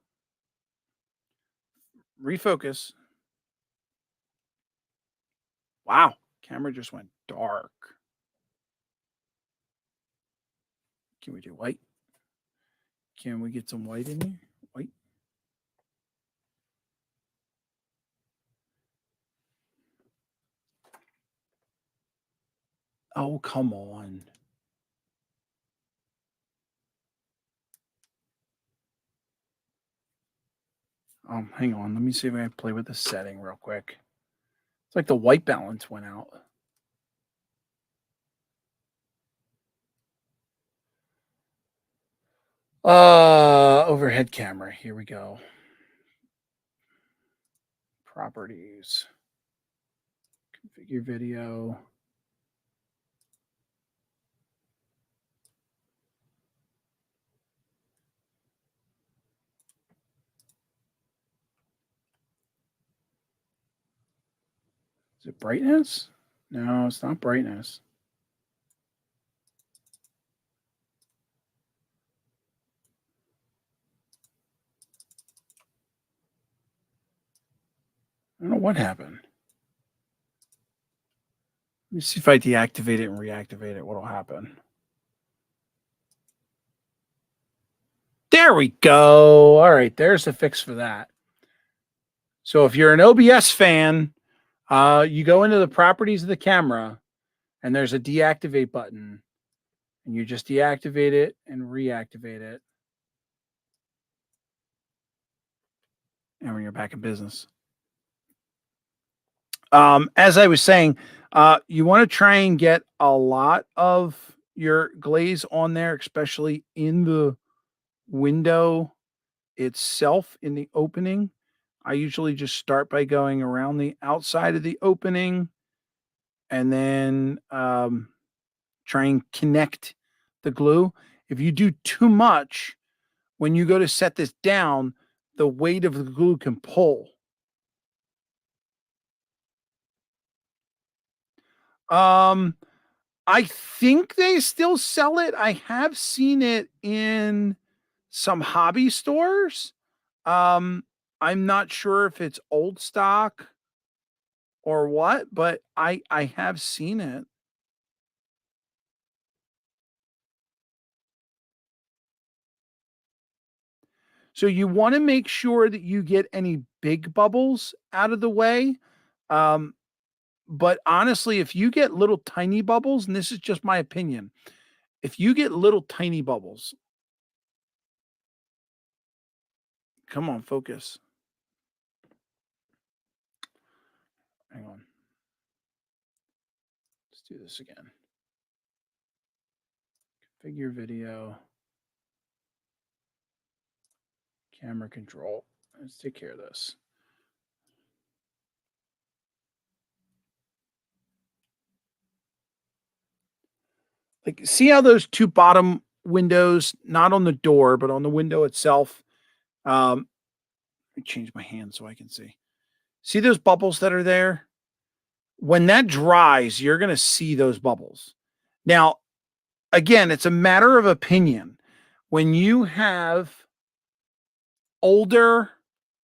refocus. Wow, camera just went dark. Can we do white? Can we get some white in here? White. Oh, come on. Hang on. Let me see if I can play with the setting real quick. It's like the white balance went out. Overhead camera. Here we go. Properties. Configure video. Is it brightness? No, it's not brightness. I don't know what happened. Let me see if I deactivate it and reactivate it. What'll happen? There we go. All right, there's the fix for that. So if you're an OBS fan, you go into the properties of the camera and there's a deactivate button and you just deactivate it and reactivate it. And when you're back in business. As I was saying, you want to try and get a lot of your glaze on there, especially in the window itself in the opening. I usually just start by going around the outside of the opening and then try and connect the glue. If you do too much, when you go to set this down, the weight of the glue can pull. Um, I think they still sell it. I have seen it in some hobby stores. Um, I'm not sure if it's old stock or what, but I have seen it. So you want to make sure that you get any big bubbles out of the way. Um, but honestly, if you get little tiny bubbles, and this is just my opinion, if you get little tiny bubbles, come on, focus. Hang on. Let's do this again. Configure video, camera control. Let's take care of this. Like, see how those two bottom windows, not on the door, but on the window itself. Let me change my hand so I can see. See those bubbles that are there? When that dries, you're going to see those bubbles. Now, again, it's a matter of opinion. When you have older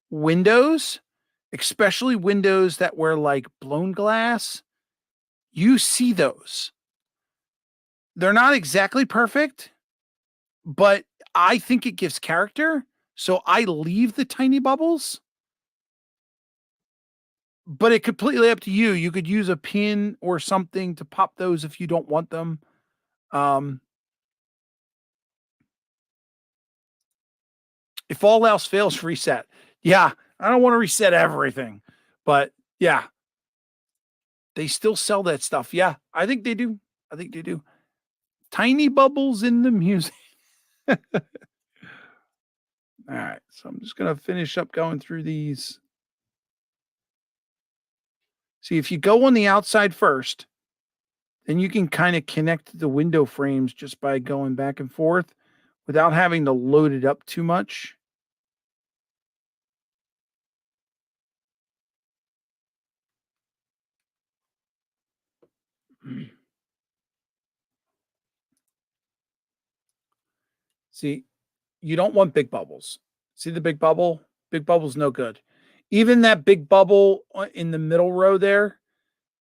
windows, especially windows that were like blown glass, you see those. They're not exactly perfect, but I think it gives character. So I leave the tiny bubbles, but it completely up to you. You could use a pin or something to pop those if you don't want them. Um, if all else fails, reset. Yeah, I don't want to reset everything, but yeah, they still sell that stuff. Yeah, I think they do. I think they do. Tiny bubbles in the music. All right, so I'm just gonna finish up going through these. See, if you go on the outside first, then you can kind of connect the window frames just by going back and forth without having to load it up too much. See, you don't want big bubbles. See the big bubble? Big bubble's no good. Even that big bubble in the middle row there,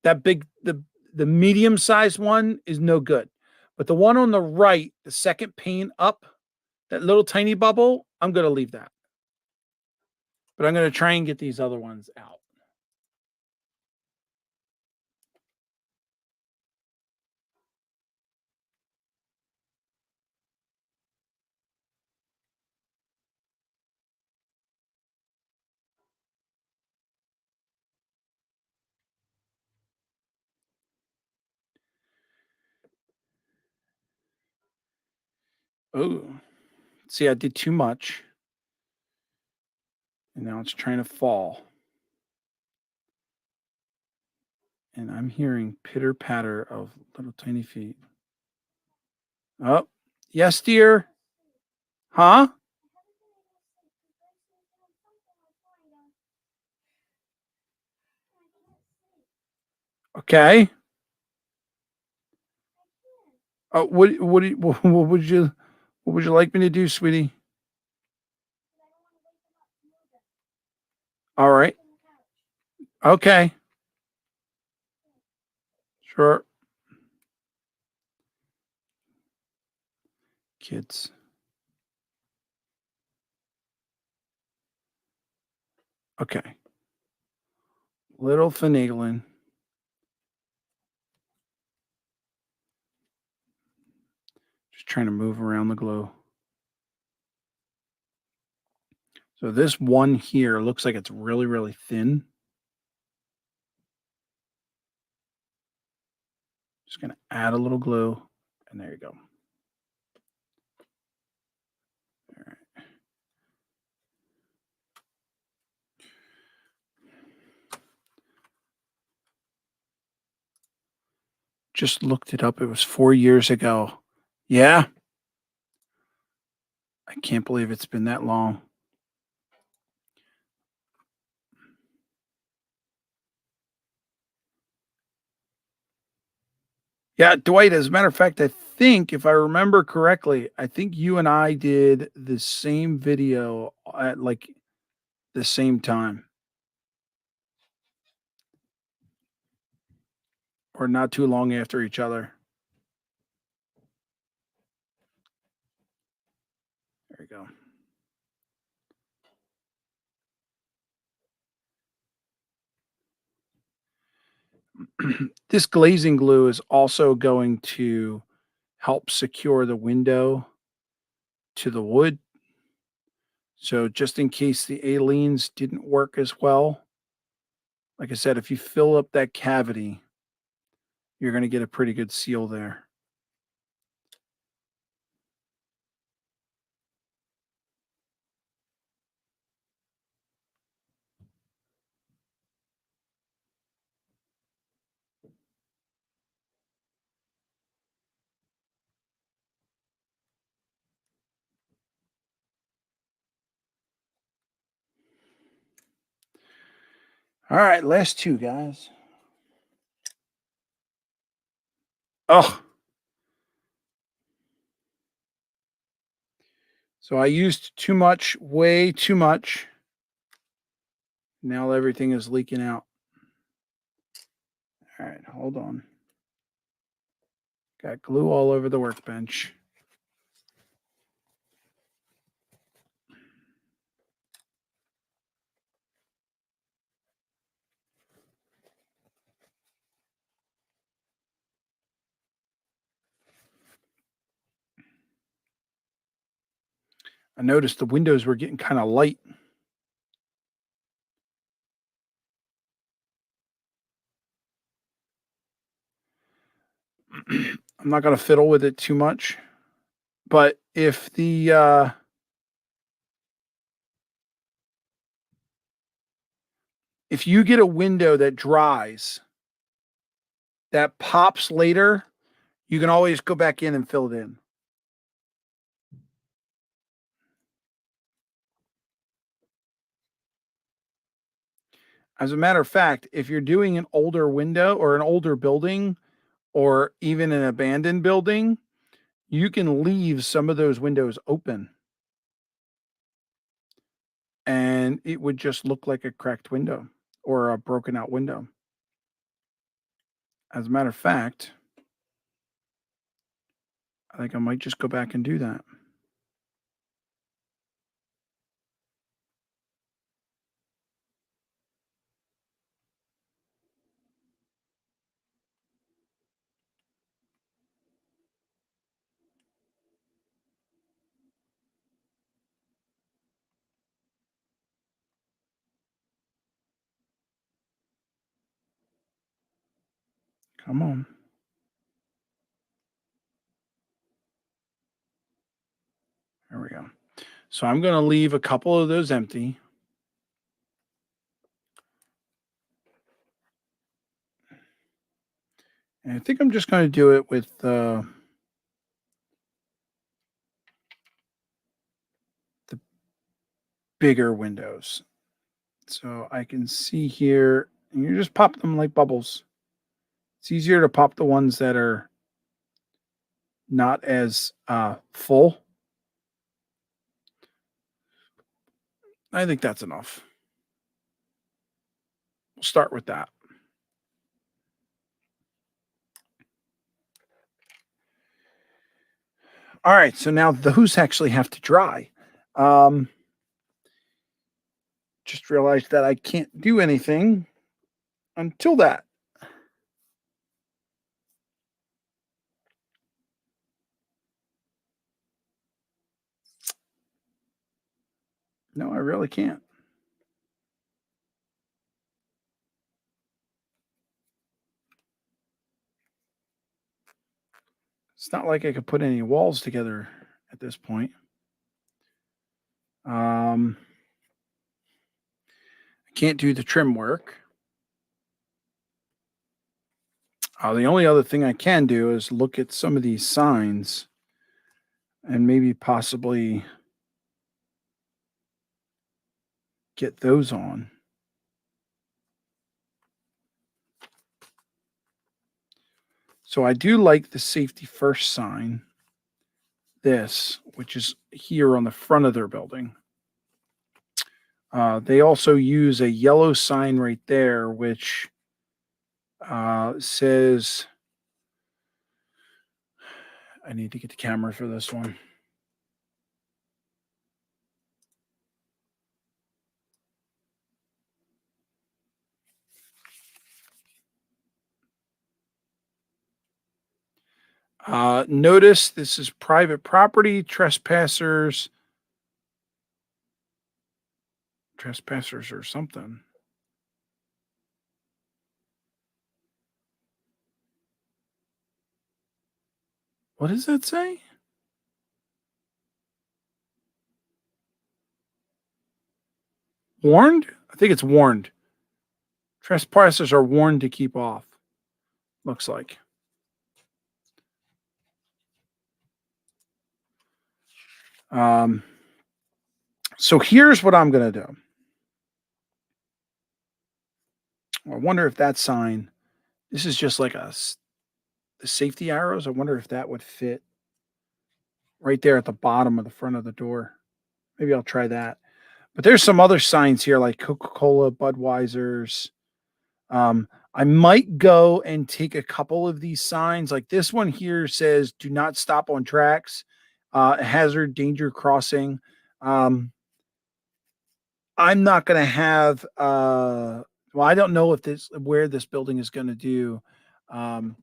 that big the medium sized one is no good. But the one on the right, the second pane up, that little tiny bubble, I'm going to leave that. But I'm going to try and get these other ones out. Oh, see, I did too much. And now it's trying to fall. And I'm hearing pitter patter of little tiny feet. Oh, yes, dear. Huh? Okay. What would you like me to do, sweetie? All right. Okay. Sure. Kids. Okay. Little finagling. Just trying to move around the glue. So this one here looks like it's really, really thin. Just going to add a little glue. And there you go. All right. Just looked it up. It was 4 years ago. Yeah, I can't believe it's been that long. Yeah, Dwight, as a matter of fact, I think if I remember correctly, I think you and I did the same video at, like, the same time or not too long after each other. There you go. This glazing glue is also going to help secure the window to the wood. So just in case the aliens didn't work as well, like I said, if you fill up that cavity, you're going to get a pretty good seal there. All right, last two guys. Oh, so I used too much, way too much. Now everything is leaking out. All right, hold on. Got glue all over the workbench. I noticed the windows were getting kind of light. I'm not going to fiddle with it too much, but if you get a window that dries that pops later, you can always go back in and fill it in. As a matter of fact, if you're doing an older window or an older building or even an abandoned building, you can leave some of those windows open and it would just look like a cracked window or a broken out window. As a matter of fact, I think I might just go back and do that. Come on. There we go. So I'm going to leave a couple of those empty. And I think I'm just going to do it with the bigger windows. So I can see here, and you just pop them like bubbles. It's easier to pop the ones that are not as full. I think that's enough. We'll start with that. All right, so now those actually have to dry. Um, just realized that I can't do anything until that. No, I really can't. It's not like I could put any walls together at this point. I can't do the trim work. The only other thing I can do is look at some of these signs and maybe possibly get those on. So I do like the safety first sign, this, which is here on the front of their building. They also use a yellow sign right there, which says, I need to get the camera for this one. Notice this is private property, trespassers or something. What does that say? Warned? I think it's warned. Trespassers are warned to keep off. Looks like. Um, so here's what I'm going to do. I wonder if that sign, this is just like the safety arrows. I wonder if that would fit right there at the bottom of the front of the door. Maybe I'll try that. But there's some other signs here like Coca-Cola, Budweiser's. I might go and take a couple of these signs. Like this one here says, do not stop on tracks, hazard, danger crossing. I'm not going to have, well, I don't know if where this building is going to do, um,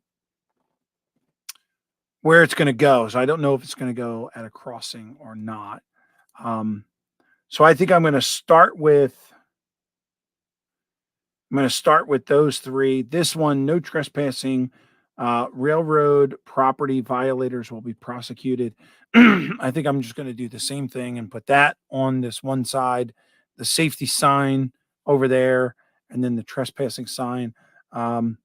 where it's going to go. So I don't know if it's going to go at a crossing or not. Um, so I think I'm going to start with those three. This one, no trespassing. Railroad property violators will be prosecuted. I think I'm just going to do the same thing and put that on this one side, the safety sign over there, and then the trespassing sign. Um,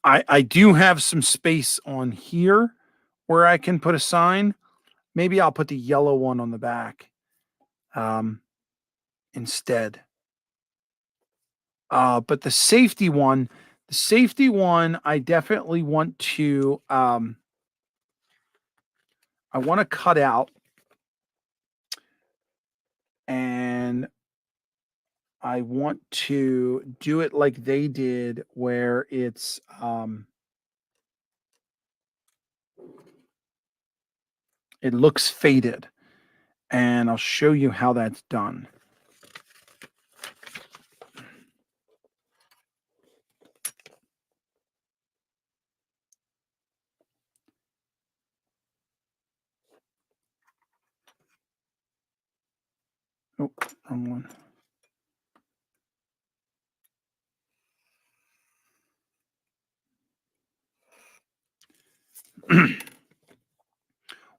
I do have some space on here where I can put a sign. Maybe I'll put the yellow one on the back instead. But the safety one, I definitely want to I want to cut out, and I want to do it like they did where it looks faded, and I'll show you how that's done. Oh, wrong one.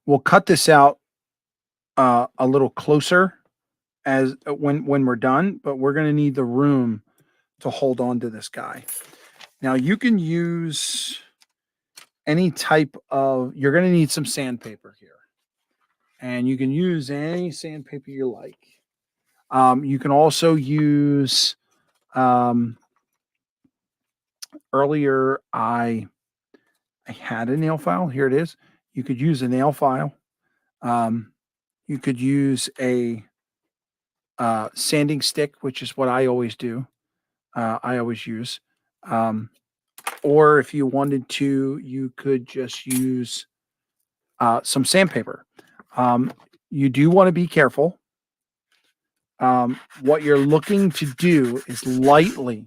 We'll cut this out a little closer as when we're done, but we're going to need the room to hold on to this guy. Now you can use any type of, you're going to need some sandpaper here, and you can use any sandpaper you like. You can also use, earlier I had a nail file. Here it is. You could use a nail file. You could use a sanding stick, which is what I always do. I always use. Or if you wanted to, you could just use some sandpaper. You do want to be careful. What you're looking to do is lightly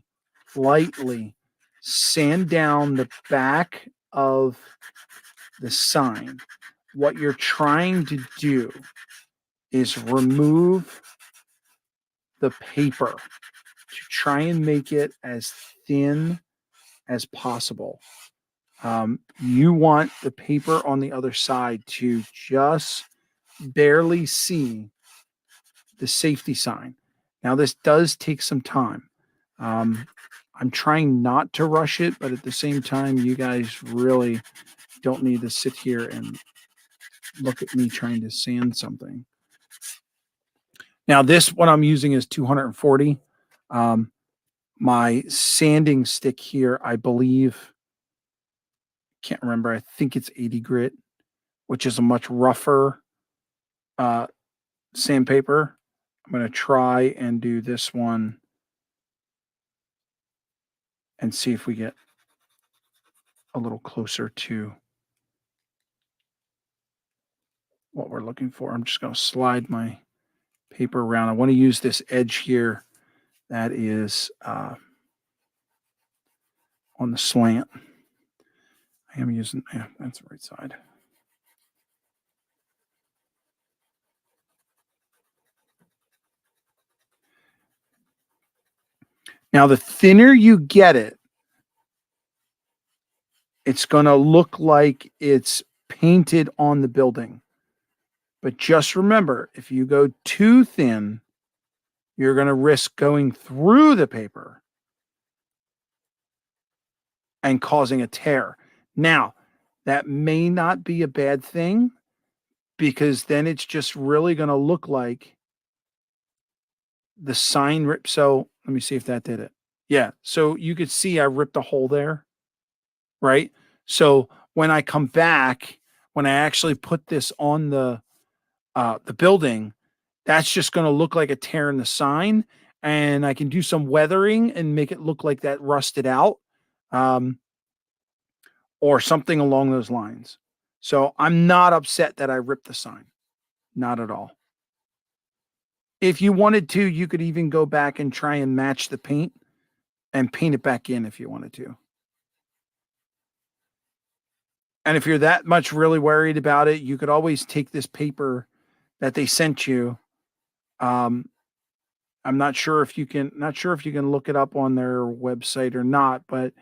sand down the back of the sign. What you're trying to do is remove the paper to try and make it as thin as possible. You want the paper on the other side to just barely see the safety sign. Now, this does take some time. I'm trying not to rush it, but at the same time, you guys really don't need to sit here and look at me trying to sand something. Now, this one I'm using is 240. Um, my sanding stick here, I believe, can't remember. I think it's 80 grit, which is a much rougher uh, sandpaper. I'm going to try and do this one and see if we get a little closer to what we're looking for. I'm just going to slide my paper around. I want to use this edge here that is on the slant. I am using, yeah, that's the right side. Now, the thinner you get it, it's going to look like it's painted on the building. But just remember, if you go too thin, you're going to risk going through the paper and causing a tear. Now, that may not be a bad thing because then it's just really going to look like the sign rip. So let me see if that did it. Yeah. So you could see I ripped a hole there, right? So when I come back, when I actually put this on the building, that's just going to look like a tear in the sign, and I can do some weathering and make it look like that rusted out, um, or something along those lines. So I'm not upset that I ripped the sign, not at all. If you wanted to, you could even go back and try and match the paint and paint it back in if you wanted to. And if you're that much really worried about it, you could always take this paper that they sent you. Um, I'm not sure if you can look it up on their website or not, but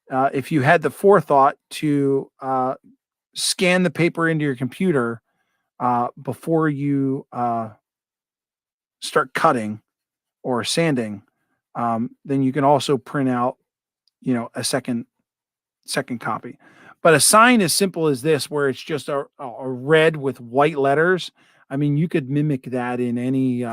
if you had the forethought to scan the paper into your computer before you start cutting or sanding, then you can also print out, a second copy. But a sign as simple as this, where it's just a red with white letters, I mean, you could mimic that in any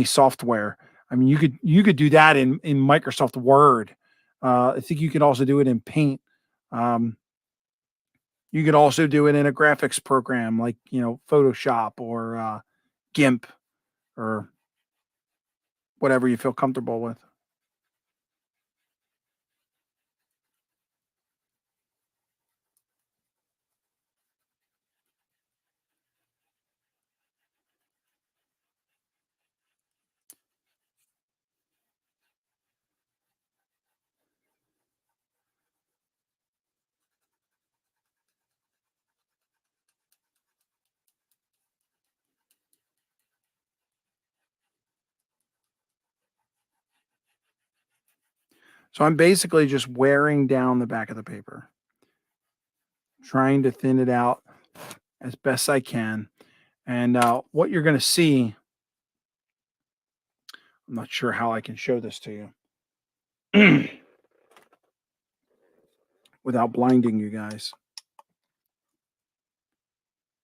software. I mean, you could do that in Microsoft Word. I think you can also do it in Paint. Um, you could also do it in a graphics program like Photoshop or GIMP or whatever you feel comfortable with. So I'm basically just wearing down the back of the paper, trying to thin it out as best I can. And what you're going to see, I'm not sure how I can show this to you without blinding you guys.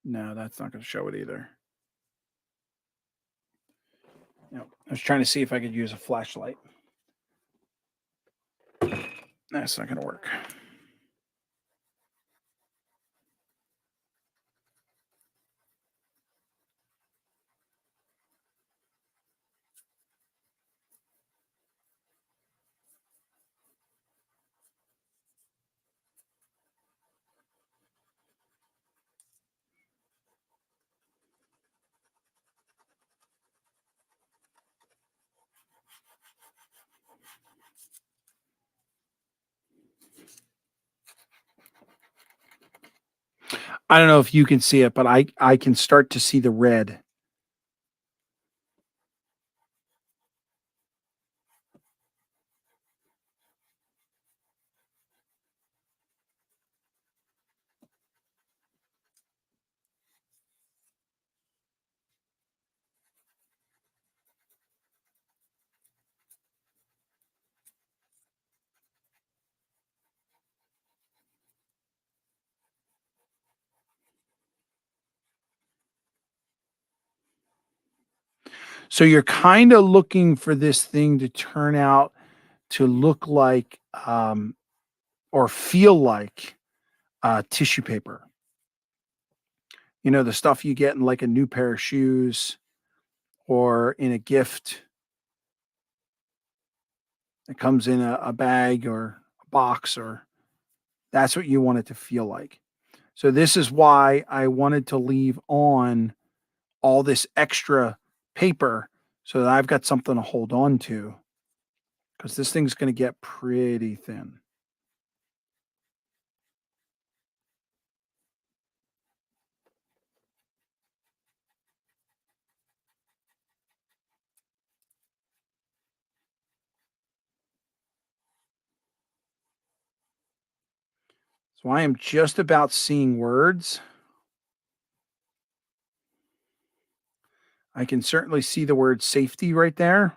No, that's not going to show it either. I was trying to see if I could use a flashlight. That's not going to work. I don't know if you can see it, but I can start to see the red. So you're kind of looking for this thing to turn out to look like or feel like tissue paper. You know, the stuff you get in like a new pair of shoes or in a gift that comes in a bag or a box, or that's what you want it to feel like. So this is why I wanted to leave on all this extra paper so that I've got something to hold on to because this thing's going to get pretty thin. So I am just about seeing words. I can certainly see the word safety right there.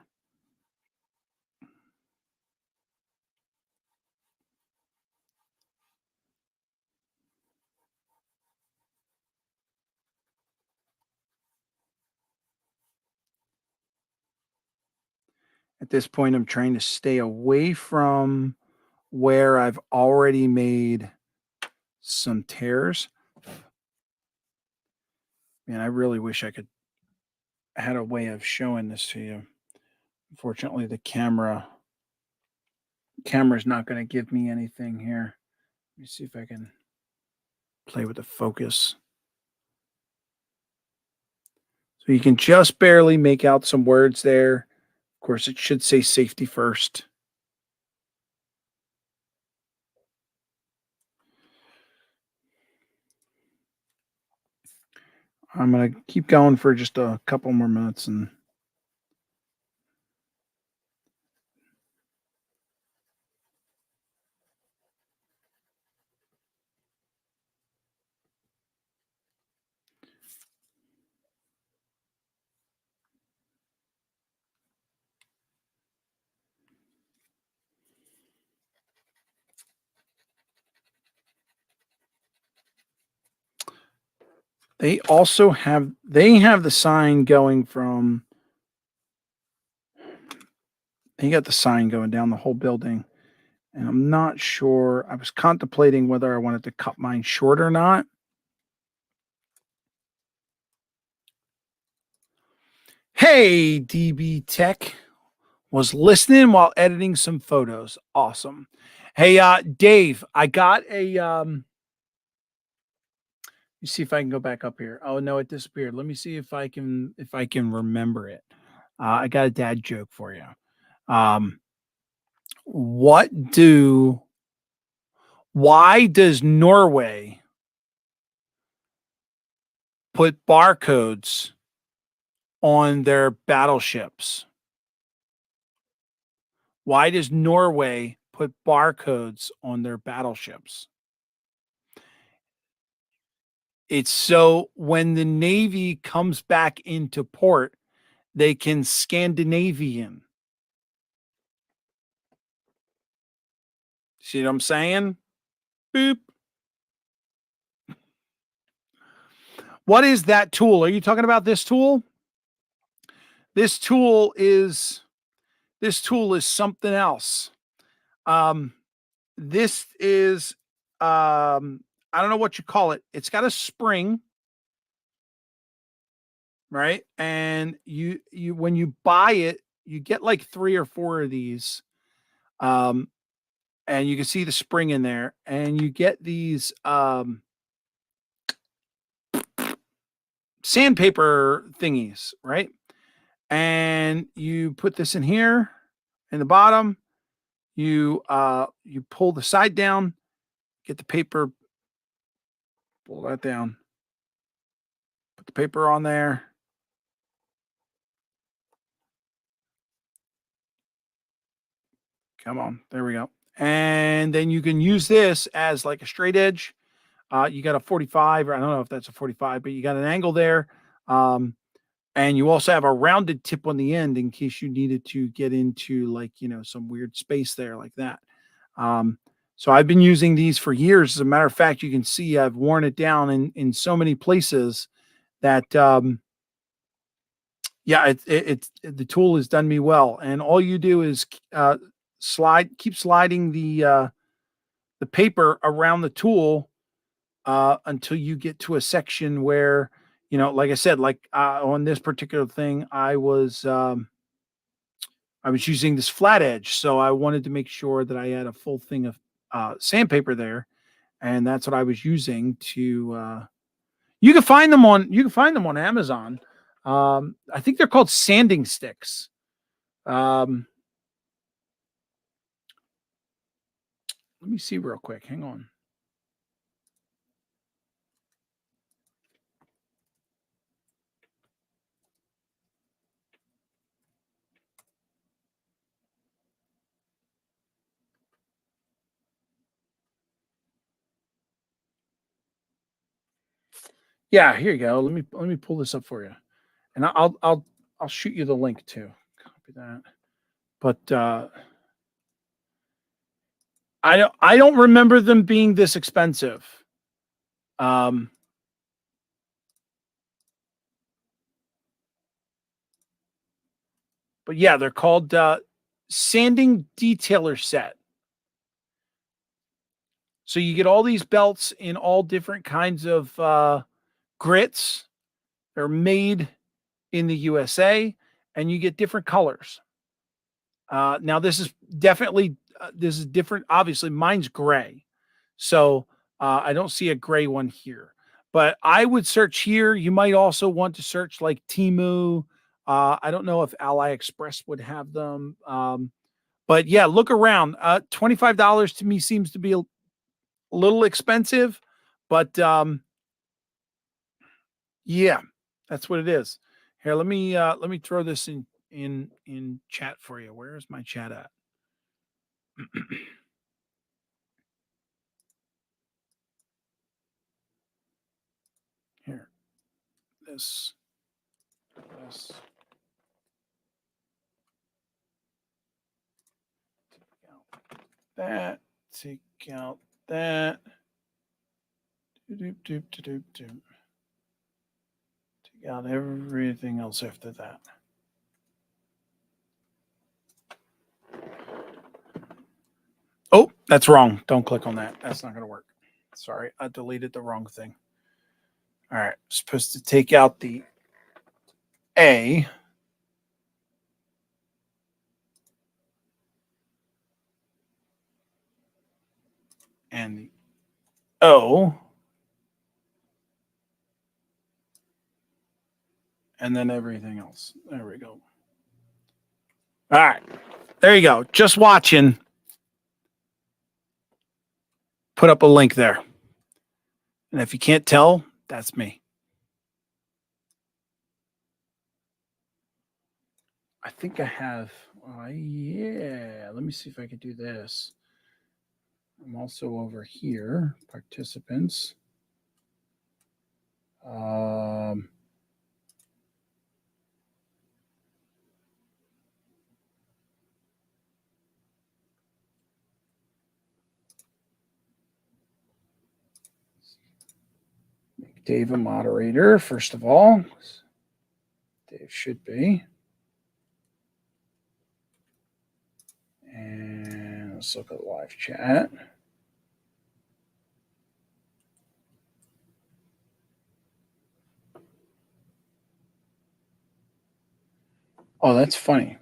At this point, I'm trying to stay away from where I've already made some tears. Man, I really wish I could had a way of showing this to you. Unfortunately, the camera's not going to give me anything here. Let me see if I can play with the focus. So you can just barely make out some words there. Of course, it should say safety first. I'm going to keep going for just a couple more minutes and they have the sign going from they got the sign going down the whole building. And I'm not sure. I was contemplating whether I wanted to cut mine short or not. Hey, DB Tech was listening while editing some photos. Awesome. Hey, Dave, I got a let me see if I can go back up here. Oh no, it disappeared. Let me see if I can remember it. I got a dad joke for you. Um, what do why does Norway put barcodes on their battleships? Why does Norway put barcodes on their battleships? It's so when the Navy comes back into port, they can Scandinavian. See what I'm saying? Boop. What is that tool? Are you talking about this tool? This tool is this tool is something else. Um, this is I don't know what you call it. It's got a spring, right? And you when you buy it, you get like 3 or 4 of these. Um, and you can see the spring in there, and you get these sandpaper thingies, right? And you put this in here in the bottom. You pull the side down, get the paper, pull that down, put the paper on there. Come on, there we go. And then you can use this as like a straight edge. You got a 45, or I don't know if that's a 45, but you got an angle there. Um, and you also have a rounded tip on the end in case you needed to get into like, some weird space there like that. Um, so I've been using these for years. As a matter of fact, you can see I've worn it down in so many places that Yeah, the tool has done me well, and all you do is keep sliding the paper around the tool until you get to a section where, like I said, like on this particular thing, I was using this flat edge, so I wanted to make sure that I had a full thing of sandpaper there, and that's what I was using to. You can find them on Amazon. I think they're called sanding sticks. Um, Let me see real quick. Hang on. Yeah, here you go. Let me pull this up for you, and I'll shoot you the link too. Copy that. But I don't remember them being this expensive. Um, but yeah, they're called sanding detailer set. So you get all these belts in all different kinds of grits. They're made in the USA, and you get different colors. Now this is different. Obviously, mine's gray, so I don't see a gray one here. But I would search here. You might also want to search like Timu. I don't know if AliExpress would have them. But yeah, look around. $25 to me seems to be a little expensive, but yeah, that's what it is. Here, let me throw this in chat for you. Where is my chat at? Here, this, this, take out that, take out that, doop, doop, doop, doop, doop. Take out everything else after that. Oh, that's wrong. Don't click on that. That's not going to work. Sorry, I deleted the wrong thing. All right, supposed to take out the A and the O, and then everything else. There we go. All right, there you go. Just watching. Put up a link there. And if you can't tell, that's me. I think I have. Yeah. Let me see if I can do this. I'm also over here, participants. Um, Make Dave a moderator, first of all. Dave should be. And let's look at live chat. Oh, that's funny.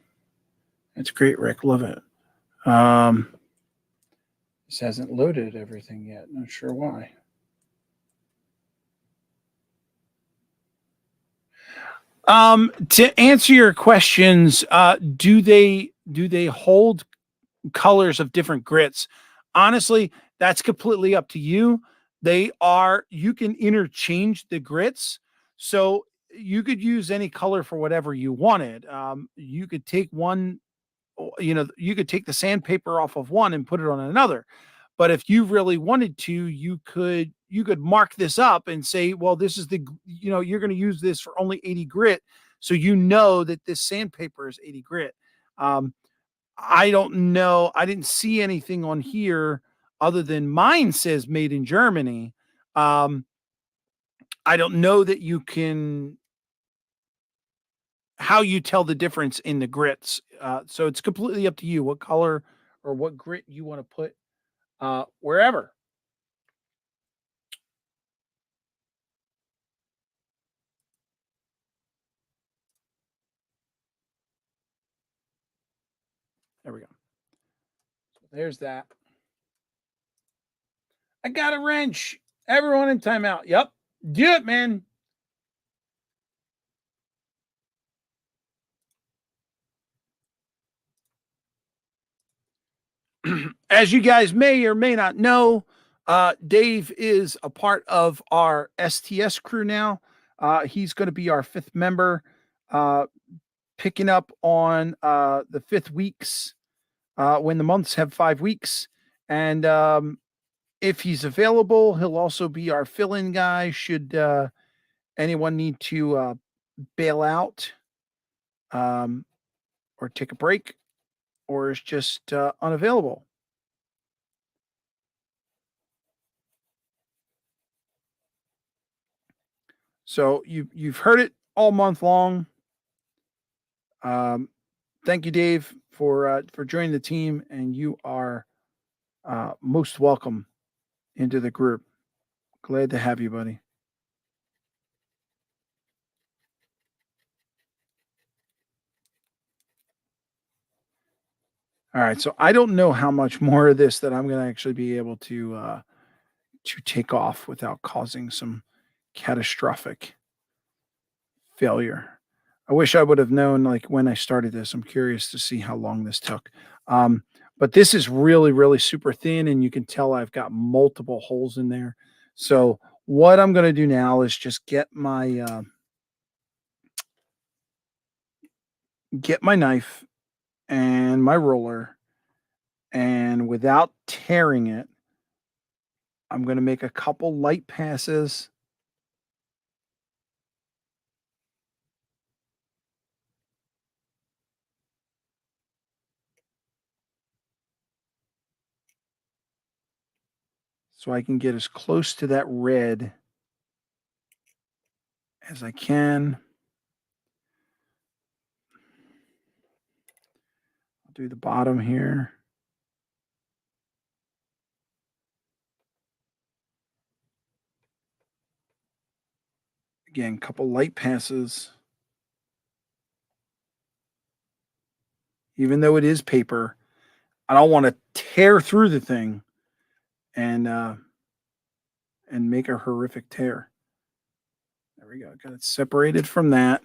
That's great, Rick. Love it. This hasn't loaded everything yet. Not sure why. To answer your questions, do they hold colors of different grits? Honestly, that's completely up to you. You can interchange the grits. So you could use any color for whatever you wanted. You could take one, you could take the sandpaper off of one and put it on another. But if you really wanted to, you could mark this up and say, well, this is you're going to use this for only 80 grit. So you know that this sandpaper is 80 grit. Um, I don't know. I didn't see anything on here other than mine says made in Germany. Um, I don't know that you can how you tell the difference in the grits. So it's completely up to you what color or what grit you want to put wherever. There we go. So there's that. I got a wrench. Everyone in timeout. Yep. Do it, man. As you guys may or may not know, Dave is a part of our STS crew now. He's going to be our fifth member, uh, picking up on the fifth weeks when the months have 5 weeks. And if he's available, he'll also be our fill in guy should anyone need to bail out um, or take a break or is just unavailable. So you've heard it all month long. Um, thank you, Dave, for joining the team, and you are most welcome into the group. Glad to have you, buddy. All right, so I don't know how much more of this that I'm going to actually be able to take off without causing some catastrophic failure. I wish I would have known like when I started this. I'm curious to see how long this took. Um, but this is really, really super thin, and you can tell I've got multiple holes in there. So what I'm going to do now is just get my knife and my roller, and without tearing it, I'm going to make a couple light passes. So I can get as close to that red as I can. I'll do the bottom here. Again, couple light passes. Even though it is paper, I don't want to tear through the thing and make a horrific tear. There we go. Got it separated from that.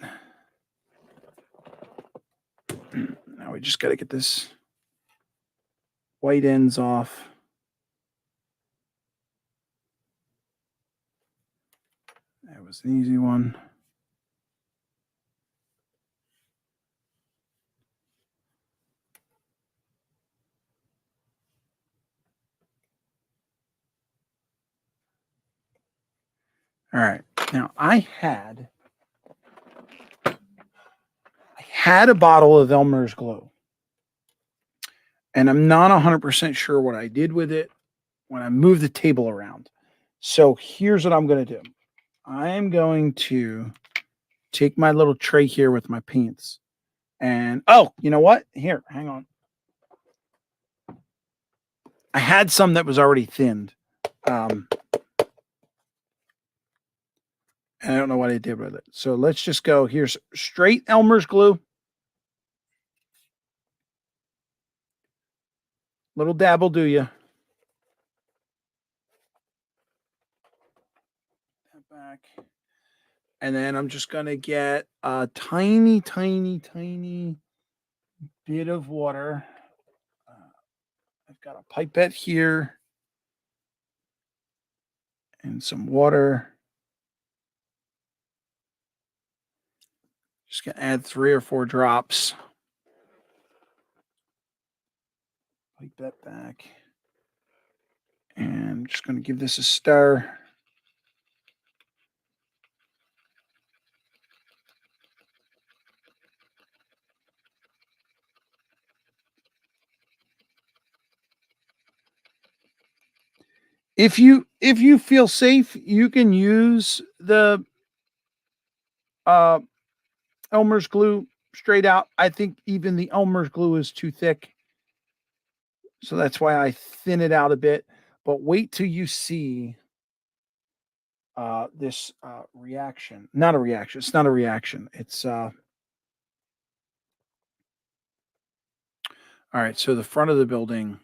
Now we just got to get this white ends off. That was an easy one. All right. Now I had a bottle of Elmer's Glow, and I'm not 100% sure what I did with it when I moved the table around. So here's what I'm going to do. I am going to take my little tray here with my paints. And oh, you know what? Here, hang on. I had some that was already thinned. Um, and I don't know what I did with it. So let's just go. Here's straight Elmer's glue. Little dab will do you. Back. And then I'm just going to get a tiny, tiny, tiny bit of water. I've got a pipette here and some water. Just going to add 3 or 4 drops. Pipe that back. And I'm just going to give this a stir. If you feel safe, you can use the uh Elmer's glue straight out. I think even the Elmer's glue is too thick. So that's why I thin it out a bit. But wait till you see this reaction. Not a reaction. It's not a reaction. It's all right. So the front of the building.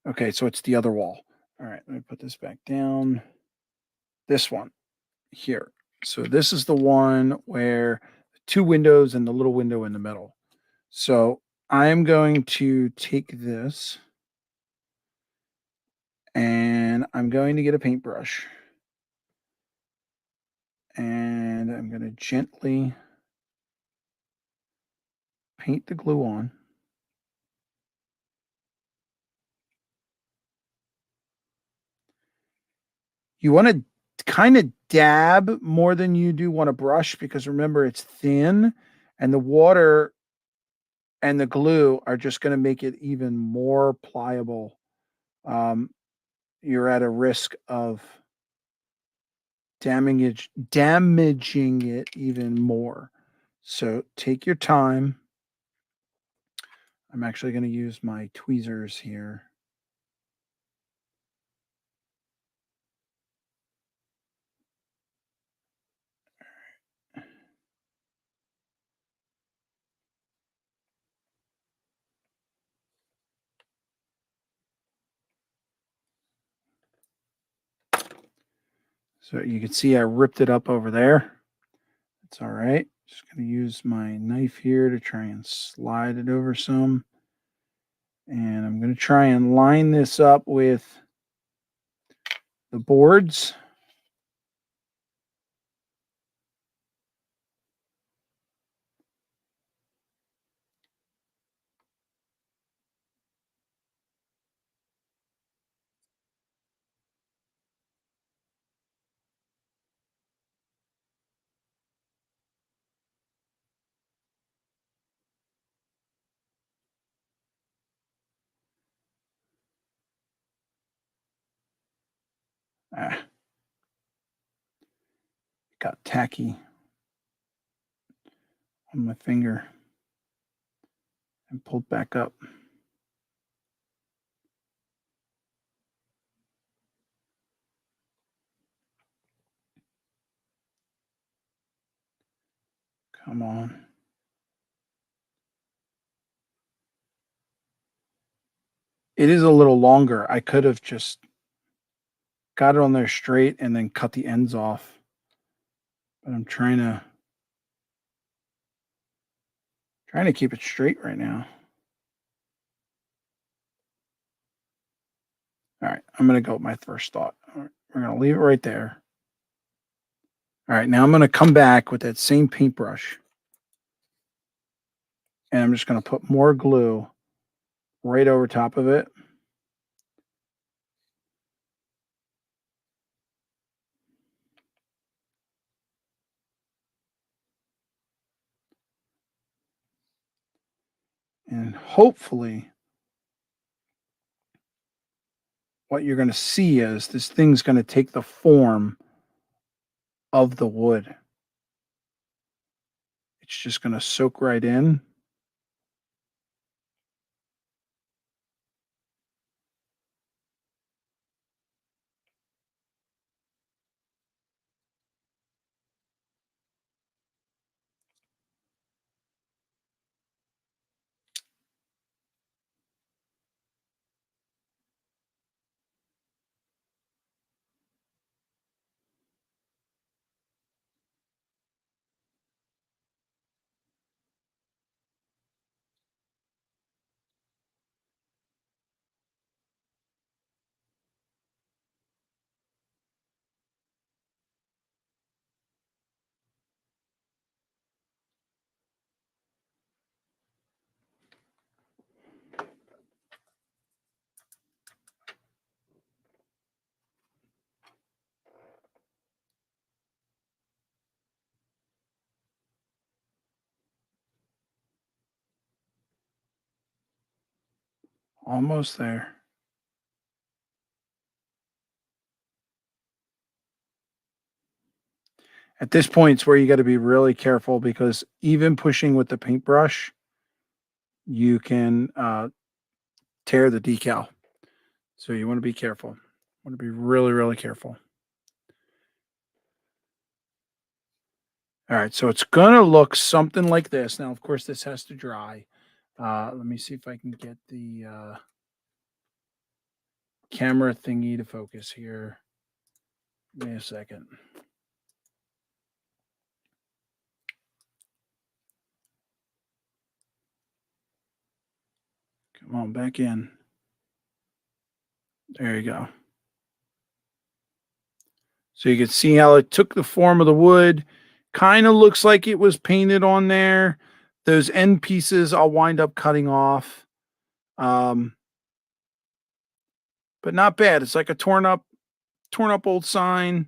Okay, so it's the other wall. All right, let me put this back down. This one here. So this is the one where two windows and the little window in the middle. So I am going to take this and I'm going to get a paintbrush and I'm going to gently paint the glue on. You want to kind of dab more than you do want to brush because remember it's thin and the water and the glue are just going to make it even more pliable. Um, you're at a risk of damaging it even more. So take your time. I'm actually going to use my tweezers here. So you can see I ripped it up over there. It's all right. Just going to use my knife here to try and slide it over some. And I'm going to try and line this up with the boards. Ah, got tacky on my finger and pulled back up. Come on. It is a little longer. I could have just got it on there straight and then cut the ends off. But I'm trying to keep it straight right now. All right, I'm going to go with my first thought. All right, we're going to leave it right there. All right, now I'm going to come back with that same paintbrush. And I'm just going to put more glue right over top of it. And hopefully what you're going to see is this thing's going to take the form of the wood. It's just going to soak right in. Almost there. At this point, it's where you got to be really careful because even pushing with the paintbrush, you can tear the decal. So you want to be careful. Want to be really, really careful. All right, so it's going to look something like this. Now, of course, this has to dry. Let me see if I can get the camera thingy to focus here. Give me a second. Come on, back in. There you go. So you can see how it took the form of the wood. Kind of looks like it was painted on there. Those end pieces I'll wind up cutting off. But not bad. It's like a torn up old sign.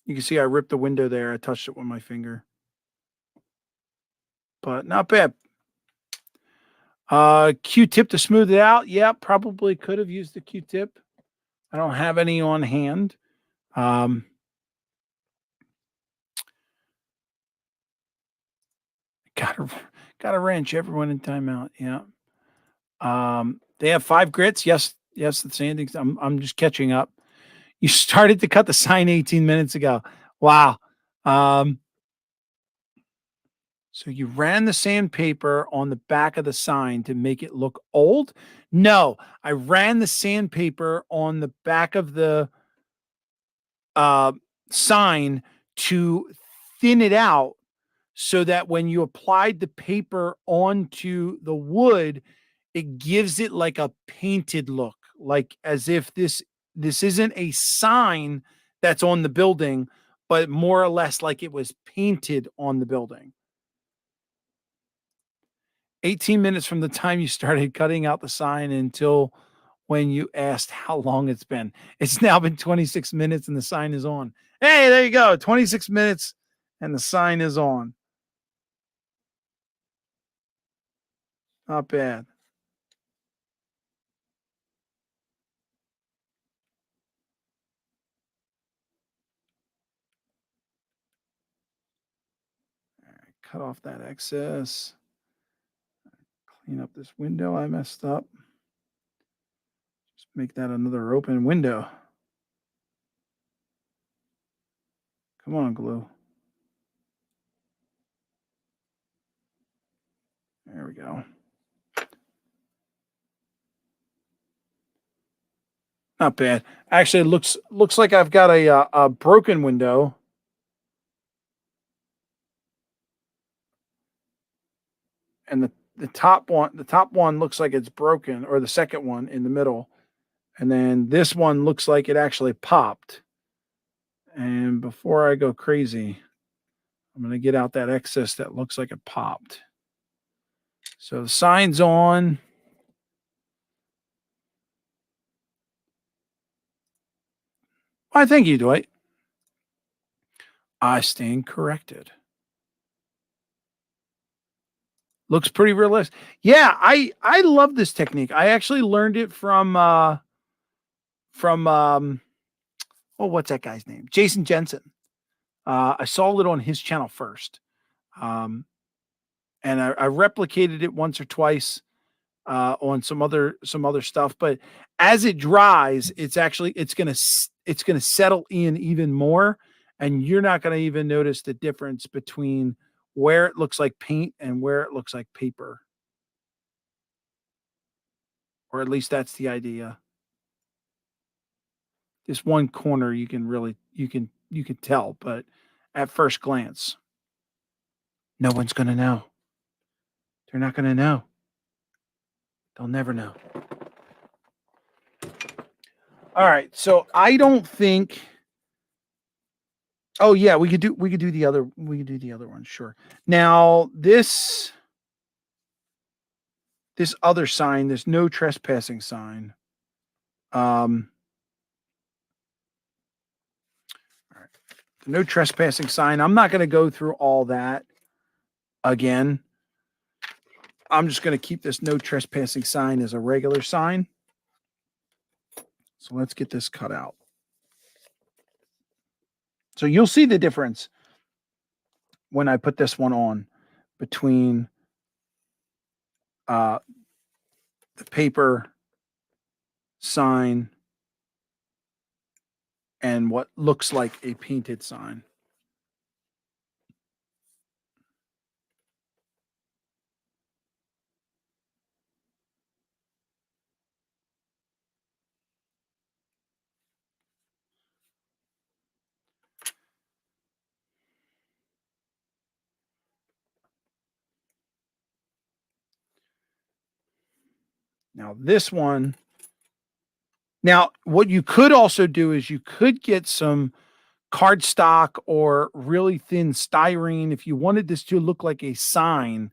You can see I ripped the window there. I touched it with my finger. But not bad. Q-tip to smooth it out. Yeah, probably could have used the Q-tip. I don't have any on hand. Gotta wrench everyone in timeout. Yeah. They have 5 grits. Yes, the sandings. I'm just catching up. You started to cut the sign 18 minutes ago. Wow. So you ran the sandpaper on the back of the sign to make it look old? No, I ran the sandpaper on the back of the uh, sign to thin it out so that when you applied the paper onto the wood, it gives it like a painted look, like as if this isn't a sign that's on the building, but more or less like it was painted on the building. 18 minutes from the time you started cutting out the sign until when you asked how long it's been. It's now been 26 minutes and the sign is on. Hey, there you go. 26 minutes and the sign is on. Not bad. All right, cut off that excess. Clean up this window I messed up. Just make that another open window. Come on, glue. There we go. Not bad. Actually, it looks like I've got a broken window. And the top one looks like it's broken, or the second one in the middle. And then this one looks like it actually popped. And before I go crazy, I'm going to get out that excess that looks like it popped. So the sign's on. Why, thank you, Dwight. I stand corrected. Looks pretty realistic. Yeah, I love this technique. I actually learned it from oh, what's that guy's name? Jason Jensen. I saw it on his channel first. Um, and I replicated it once or twice on some other stuff. But as it dries, it's gonna settle in even more, and you're not gonna even notice the difference between where it looks like paint and where it looks like paper. Or at least that's the idea. This one corner you can tell, but at first glance, no one's gonna know. They're not gonna know. They'll never know. All right, so I don't think. Oh yeah, we could do the other one. Sure. Now this other sign, this no trespassing sign. Um, all right, the no trespassing sign. I'm not going to go through all that again. I'm just going to keep this no trespassing sign as a regular sign. So let's get this cut out. So you'll see the difference when I put this one on between uh, the paper sign and what looks like a painted sign. Now, this one, now what you could also do is you could get some cardstock or really thin styrene if you wanted this to look like a sign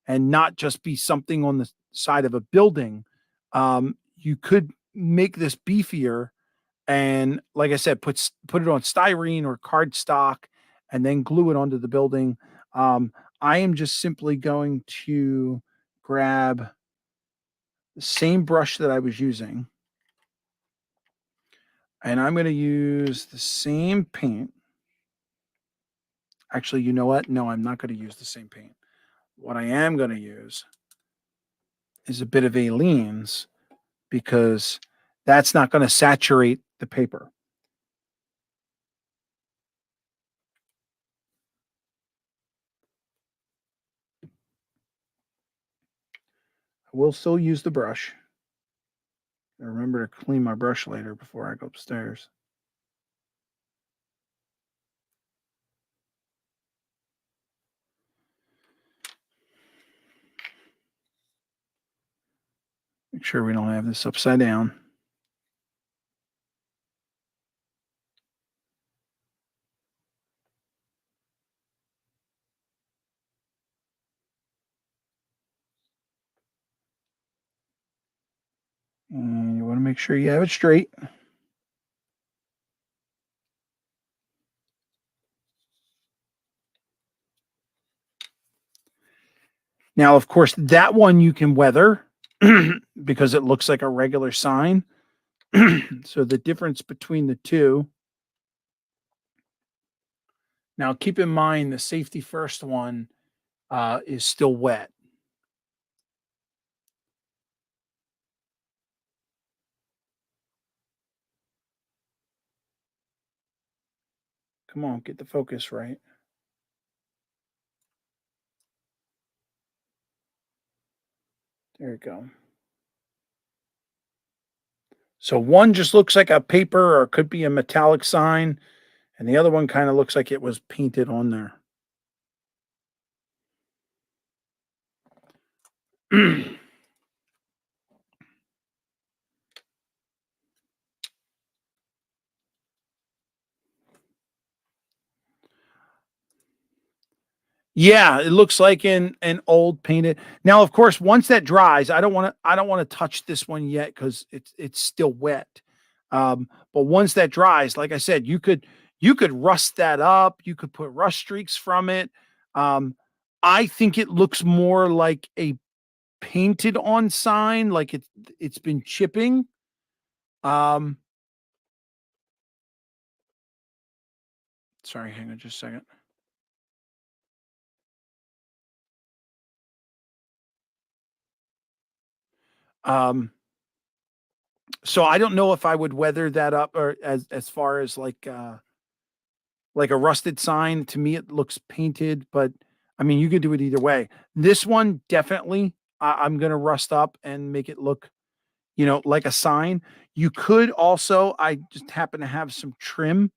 and not just be something on the side of a building. You could make this beefier and, like I said, put it on styrene or cardstock and then glue it onto the building. I am just simply going to grab the same brush that I was using, and I'm going to use the same paint. Actually, you know what? No, I'm not going to use the same paint. What I am going to use is a bit of Aleene's because that's not going to saturate the paper. I will still use the brush. I remember to clean my brush later before I go upstairs. Make sure we don't have this upside down. And you want to make sure you have it straight. Now, of course, that one you can weather because it looks like a regular sign. So the difference between the two. Now, keep in mind the safety first one is still wet. Come on, get the focus right. There you go. So one just looks like a paper or it could be a metallic sign, and the other one kind of looks like it was painted on there. Yeah, it looks like an old painted. Now, of course, once that dries, I don't want to touch this one yet because it's still wet. But once that dries, like I said, you could rust that up. You could put rust streaks from it. Um, I think it looks more like a painted on sign, like it's been chipping. Um, Sorry, hang on just a second. Um, so I don't know if I would weather that up or as far as like a rusted sign. To me, it looks painted, but I mean, you could do it either way. This one definitely, I'm gonna rust up and make it look, like a sign. You could also, I just happen to have some trim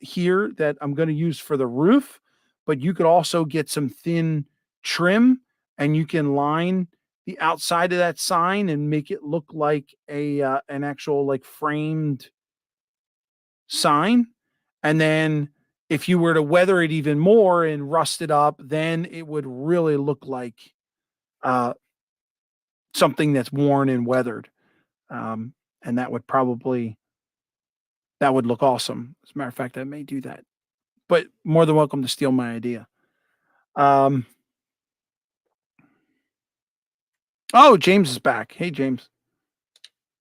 here that I'm going to use for the roof, but you could also get some thin trim and you can line the outside of that sign and make it look like a an actual like framed sign. And then if you were to weather it even more and rust it up, then it would really look like uh, something that's worn and weathered. Um, and that would look awesome. As a matter of fact, I may do that. But more than welcome to steal my idea. Um, oh, James is back. Hey, James.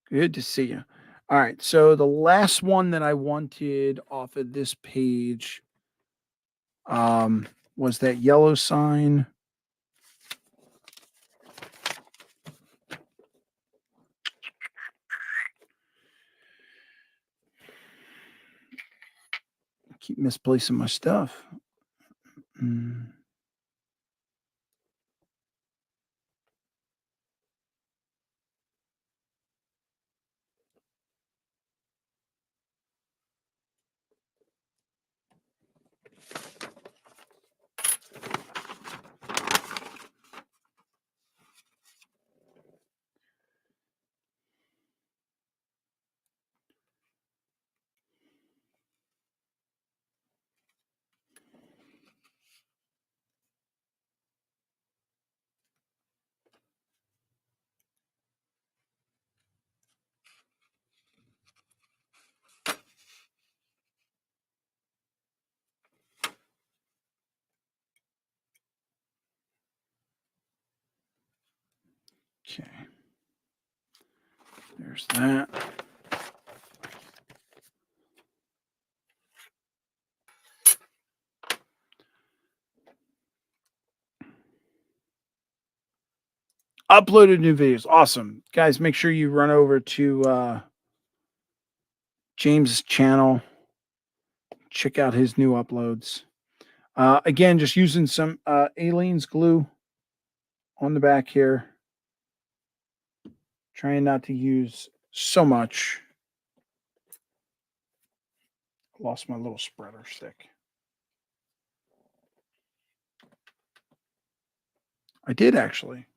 Good to see you. All right. So the last one that I wanted off of this page um, was that yellow sign. I keep misplacing my stuff. Mm. Okay. There's that. Uploaded new videos. Awesome. Guys, make sure you run over to James' channel. Check out his new uploads. Again, just using some Aleene's glue on the back here. Trying not to use so much. Lost my little spreader stick. I did actually.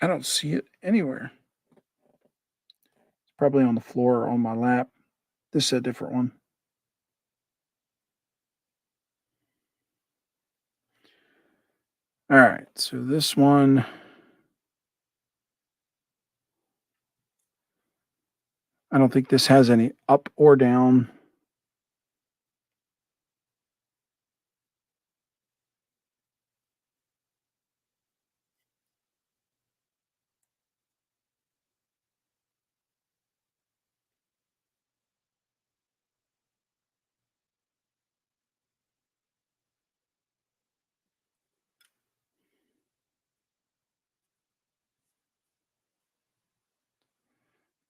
I don't see it anywhere. It's probably on the floor or on my lap. This is a different one. All right, so this one. I don't think this has any up or down.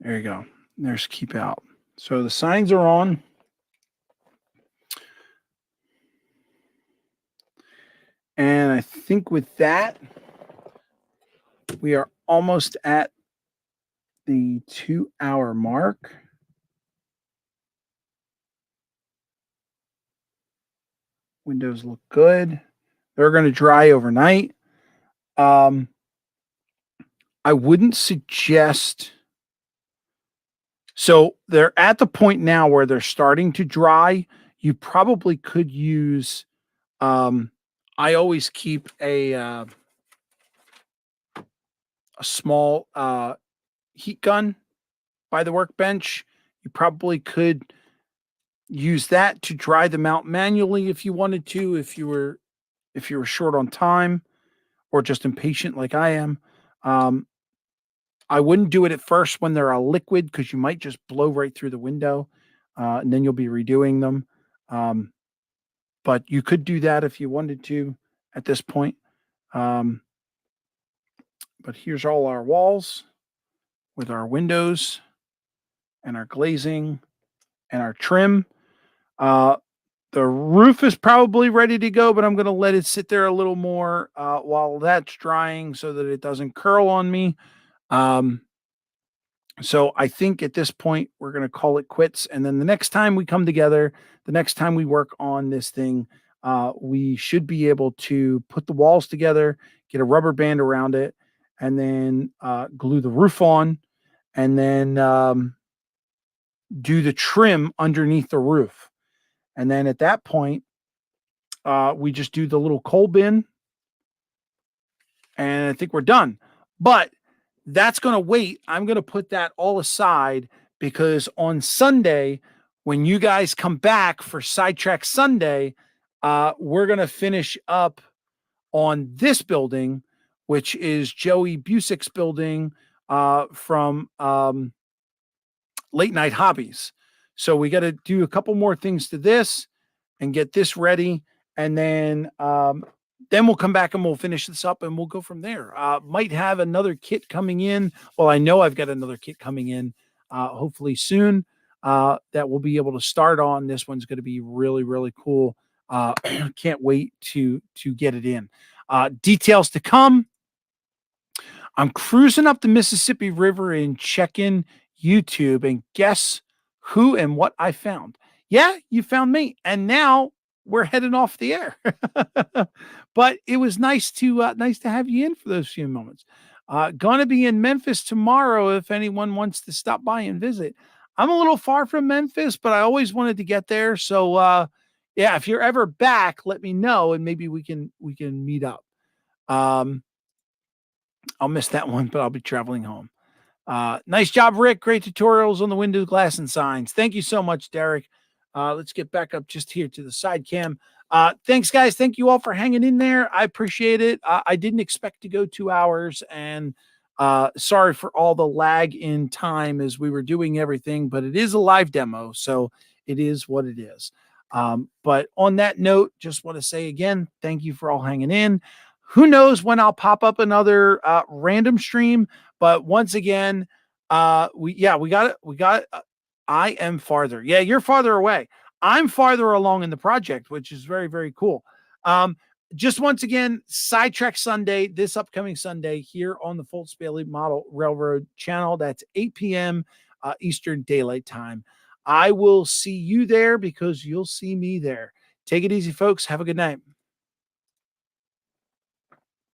There you go. There's keep out. So the signs are on. And I think with that, we are almost at the 2-hour mark. Windows look good. They're going to dry overnight. I wouldn't suggest. So they're at the point now where they're starting to dry. You probably could use. I always keep a small heat gun by the workbench. You probably could use that to dry them out manually if you wanted to, if you were short on time or just impatient like I am. Um, I wouldn't do it at first when they're a liquid because you might just blow right through the window, and then you'll be redoing them. Um, but you could do that if you wanted to at this point. Um, but here's all our walls with our windows and our glazing and our trim. Uh, the roof is probably ready to go, but I'm going to let it sit there a little more while that's drying so that it doesn't curl on me. So I think at this point, we're going to call it quits. And then the next time we come together, the next time we work on this thing, we should be able to put the walls together, get a rubber band around it, and then glue the roof on, and then do the trim underneath the roof. And then at that point, we just do the little coal bin, and I think we're done. But that's going to wait. I'm going to put that all aside because on Sunday, when you guys come back for Sidetrack Sunday, we're going to finish up on this building which is Joey Busick's building from Late Night Hobbies. So we got to do a couple more things to this and get this ready, and then we'll come back and we'll finish this up and we'll go from there. Might have another kit coming in. Well, I know I've got another kit coming in, hopefully soon, that we'll be able to start on. This one's going to be really, really cool. Can't wait to get it in. Details to come. I'm cruising up the Mississippi River and checking YouTube, and guess who and what I found? Yeah, you found me. And now we're heading off the air. But it was nice to have you in for those few moments. Gonna be in Memphis tomorrow if anyone wants to stop by and visit. I'm a little far from Memphis, but I always wanted to get there. So yeah, if you're ever back, let me know and maybe we can meet up. I'll miss that one, but I'll be traveling home. Nice job, Rick. Great tutorials on the window glass and signs. Thank you so much, Derek. Let's get back up just here to the side cam. Thanks, guys. Thank you all for hanging in there. I appreciate it. I didn't expect to go 2 hours, and sorry for all the lag in time as we were doing everything, but it is a live demo, so it is what it is. But on that note, just want to say again, thank you for all hanging in. Who knows when I'll pop up another random stream, but once again, we got it. I am farther. Yeah, you're farther away. I'm farther along in the project, which is very, very cool. Just once again, Sidetrack Sunday, this upcoming Sunday here on the Fultz Bailey Model Railroad channel. That's 8 p.m. Eastern Daylight Time. I will see you there because you'll see me there. Take it easy, folks. Have a good night.